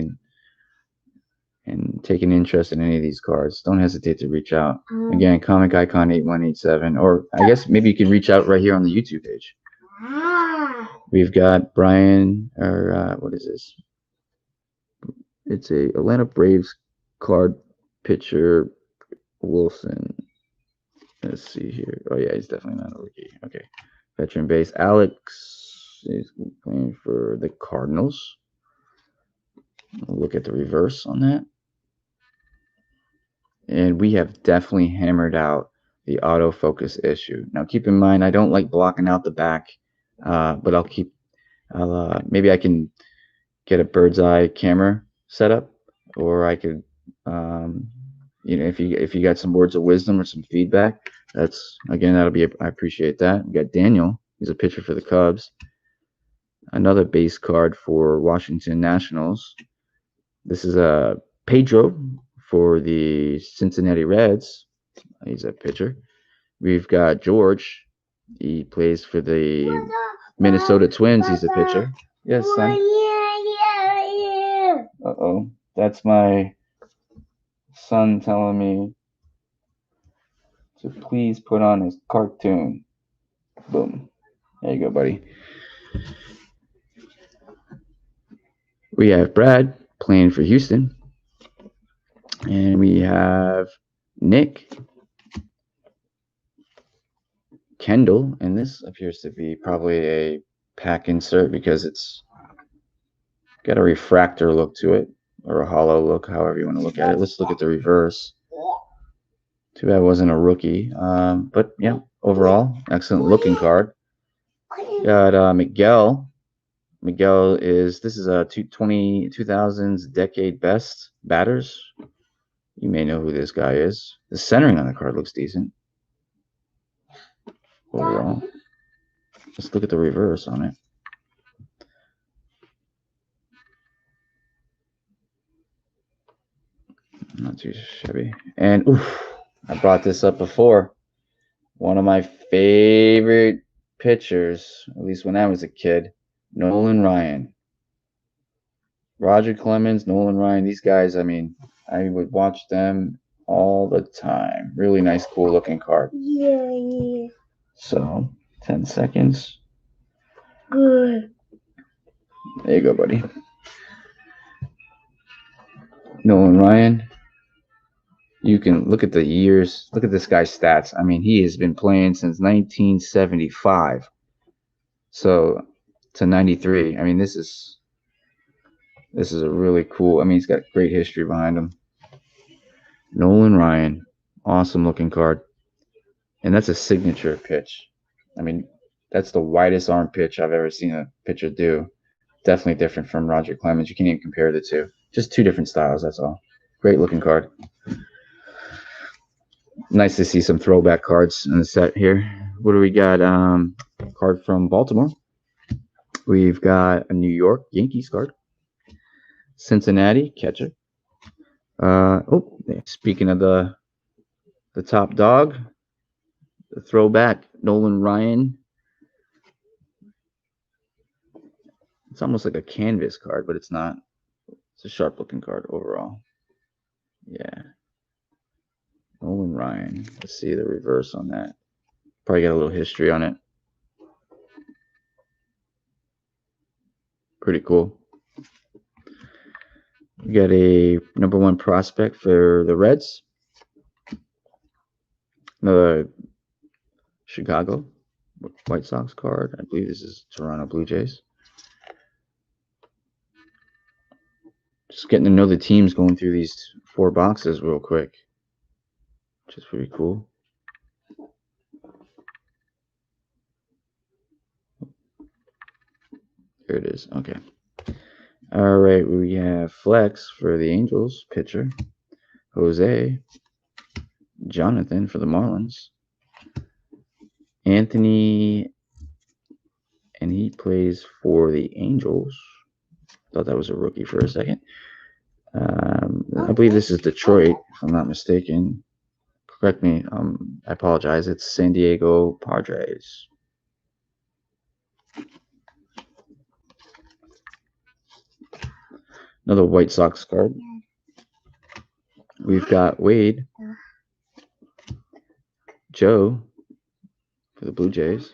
A: and take an interest in any of these cards, don't hesitate to reach out. Again, Comic Icon 8187, or I guess maybe you can reach out right here on the YouTube page. We've got Brian, or what is this? It's a Atlanta Braves card pitcher, Wilson. Let's see here. Oh yeah, he's definitely not a rookie. Okay. Veteran base. Alex is playing for the Cardinals. We'll look at the reverse on that. And we have definitely hammered out the autofocus issue. Now keep in mind, I don't like blocking out the back, but maybe I can get a bird's eye camera set up, or I could, if you got some words of wisdom or some feedback, that'll be, I appreciate that. We got Daniel. He's a pitcher for the Cubs. Another base card for Washington Nationals. This is a Pedro for the Cincinnati Reds. He's a pitcher. We've got George. He plays for the Minnesota Twins. He's a pitcher. Yes, son. Uh-oh. That's my son telling me to please put on his cartoon. Boom. There you go, buddy. We have Brad playing for Houston. And we have Nick, Kendall, and this appears to be probably a pack insert because it's Got a refractor look to it, or a hollow look, however you want to look at it. Let's look at the reverse. Too bad it wasn't a rookie. But yeah, overall, excellent looking card. Got Miguel. Miguel this is a 2000s decade best batters. You may know who this guy is. The centering on the card looks decent. Overall. Let's look at the reverse on it. Not too shabby. And oof, I brought this up before. One of my favorite pitchers, at least when I was a kid, Nolan Ryan. Roger Clemens, Nolan Ryan, these guys, I mean, I would watch them all the time. Really nice, cool looking card.
B: Yeah.
A: So, 10 seconds.
B: Good.
A: There you go, buddy. Nolan Ryan. You can look at the years. Look at this guy's stats. I mean, he has been playing since 1975. So, to 93. I mean, this is a really cool. I mean, he's got great history behind him. Nolan Ryan. Awesome looking card. And that's a signature pitch. I mean, that's the widest arm pitch I've ever seen a pitcher do. Definitely different from Roger Clemens. You can't even compare the two. Just two different styles, that's all. Great looking card. Nice to see some throwback cards in the set here. What do we got? Card from Baltimore. We've got a New York Yankees card. Cincinnati catcher. Speaking of the top dog, the throwback Nolan Ryan. It's almost like a canvas card, but it's not. It's a sharp looking card overall. Yeah. Nolan Ryan. Let's see the reverse on that. Probably got a little history on it. Pretty cool. We got a #1 prospect for the Reds. Another Chicago White Sox card. I believe this is Toronto Blue Jays. Just getting to know the teams going through these 4 boxes real quick. Which is pretty cool. Here it is. Okay. All right. We have Flex for the Angels pitcher. Jose. Jonathan for the Marlins. Anthony, and he plays for the Angels. Thought that was a rookie for a second. I believe this is Detroit, if I'm not mistaken. Correct me. I apologize. It's San Diego Padres. Another White Sox card. We've got Wade. Joe for the Blue Jays.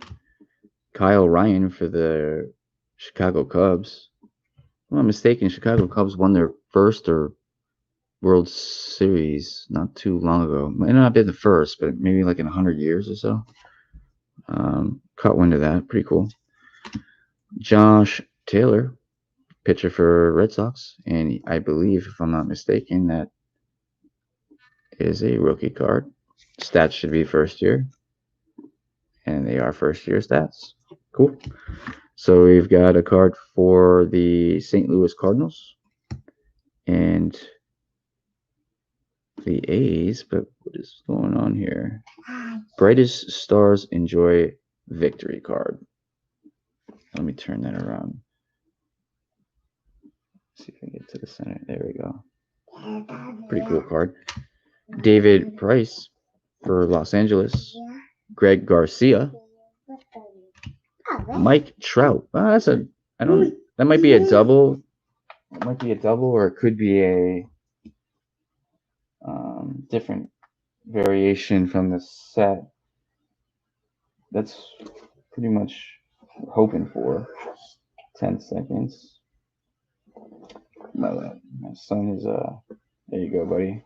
A: Kyle Ryan for the Chicago Cubs. If I'm not mistaken, Chicago Cubs won their first or World Series not too long ago. Might not have been the first, but maybe like in 100 years or so. Caught wind of that. Pretty cool. Josh Taylor, pitcher for Red Sox. And I believe, if I'm not mistaken, that is a rookie card. Stats should be first year. And they are first year stats. Cool. So we've got a card for the St. Louis Cardinals. And the A's, but what is going on here? Brightest stars enjoy victory card. Let me turn that around. See if I can get to the center. There we go. Pretty cool card. David Price for Los Angeles. Greg Garcia. Mike Trout. That might be a double. It might be a double, or it could be a different variation from the set. That's pretty much hoping for. 10 seconds. My son is there you go, buddy.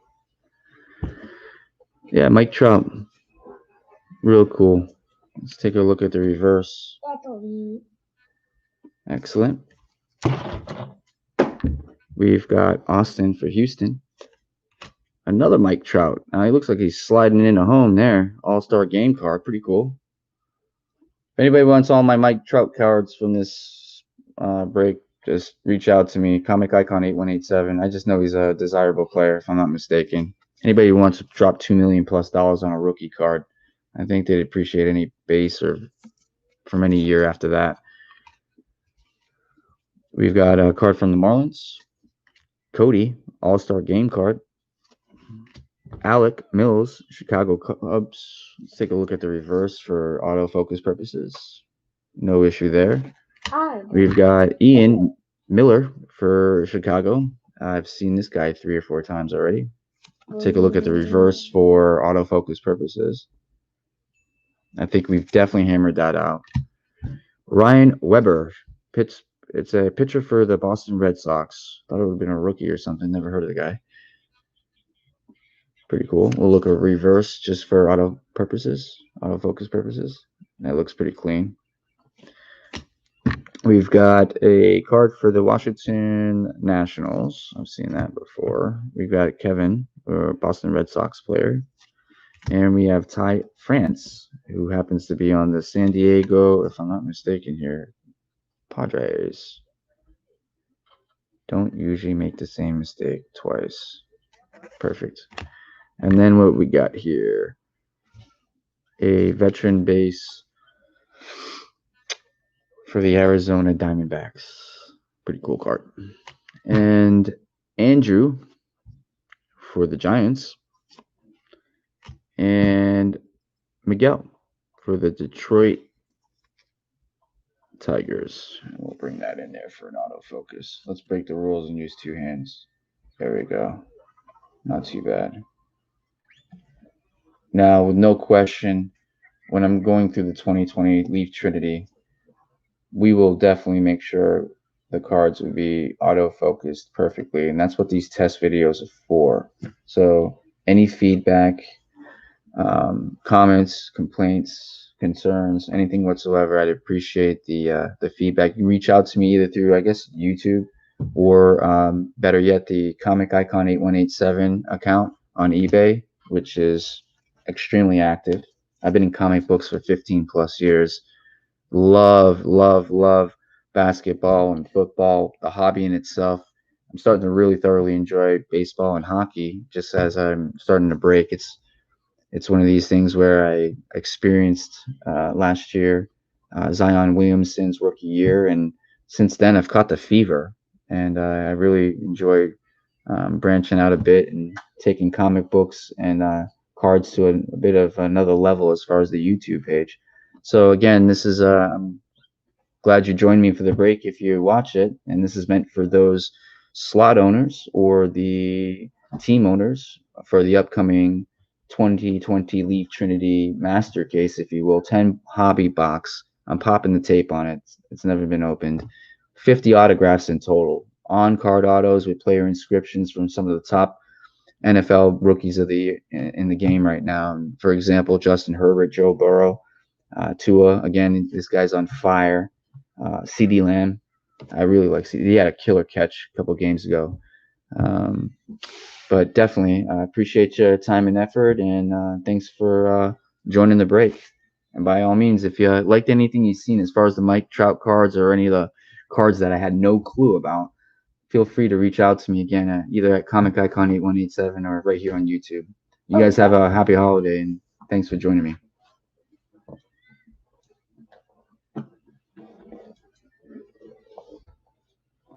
A: Yeah, Mike Trout. Real cool. Let's take a look at the reverse. Excellent. We've got Austin for Houston. Another Mike Trout. Now he looks like he's sliding in a home there. All-Star game card. Pretty cool. If anybody wants all my Mike Trout cards from this break, just reach out to me. Comic Icon 8187. I just know he's a desirable player, if I'm not mistaken. Anybody who wants to drop $2 million plus on a rookie card, I think they'd appreciate any base or from any year after that. We've got a card from the Marlins. Cody, All-Star game card. Alec Mills, Chicago Cubs. Let's take a look at the reverse for autofocus purposes. No issue there. We've got Ian Miller for Chicago. I've seen this guy 3 or 4 times already. Take a look at the reverse for autofocus purposes. I think we've definitely hammered that out. Ryan Weber, it's a pitcher for the Boston Red Sox. Thought it would have been a rookie or something. Never heard of the guy. Pretty cool. We'll look at reverse just for autofocus purposes. That looks pretty clean. We've got a card for the Washington Nationals. I've seen that before. We've got Kevin, a Boston Red Sox player. And we have Ty France, who happens to be on the San Diego, if I'm not mistaken here, Padres. Don't usually make the same mistake twice. Perfect. And then what we got here, a veteran base for the Arizona Diamondbacks. Pretty cool card. And Andrew for the Giants. And Miguel for the Detroit Tigers. And we'll bring that in there for an autofocus. Let's break the rules and use 2 hands. There we go. Not too bad. Now, with no question, when I'm going through the 2020 Leaf Trinity, we will definitely make sure the cards will be auto-focused perfectly, and that's what these test videos are for. So any feedback, comments, complaints, concerns, anything whatsoever, I'd appreciate the feedback. You reach out to me either through, I guess, YouTube or better yet, the Comic Icon 8187 account on eBay, which is extremely active. I've been in comic books for 15 plus years. Love basketball and football, the hobby in itself. I'm starting to really thoroughly enjoy baseball and hockey just as I'm starting to break. It's one of these things where I experienced last year Zion Williamson's rookie year, and since then I've caught the fever, and I really enjoy branching out a bit and taking comic books and cards to a bit of another level as far as the YouTube page. So again, this is I'm glad you joined me for the break if you watch it, and this is meant for those slot owners or the team owners for the upcoming 2020 Leaf Trinity Master Case, if you will, 10 hobby box. I'm popping the tape on it. It's never been opened. 50 autographs in total. On-card autos with player inscriptions from some of the top NFL rookies of the in the game right now. For example, Justin Herbert, Joe Burrow, Tua. Again, this guy's on fire. CD Lamb. I really like CD. He had a killer catch a couple games ago. But definitely appreciate your time and effort, and thanks for joining the break. And by all means, if you liked anything you've seen as far as the Mike Trout cards or any of the cards that I had no clue about, feel free to reach out to me again, either at Comic Icon 8187 or right here on YouTube. You guys have a happy holiday, and thanks for joining me.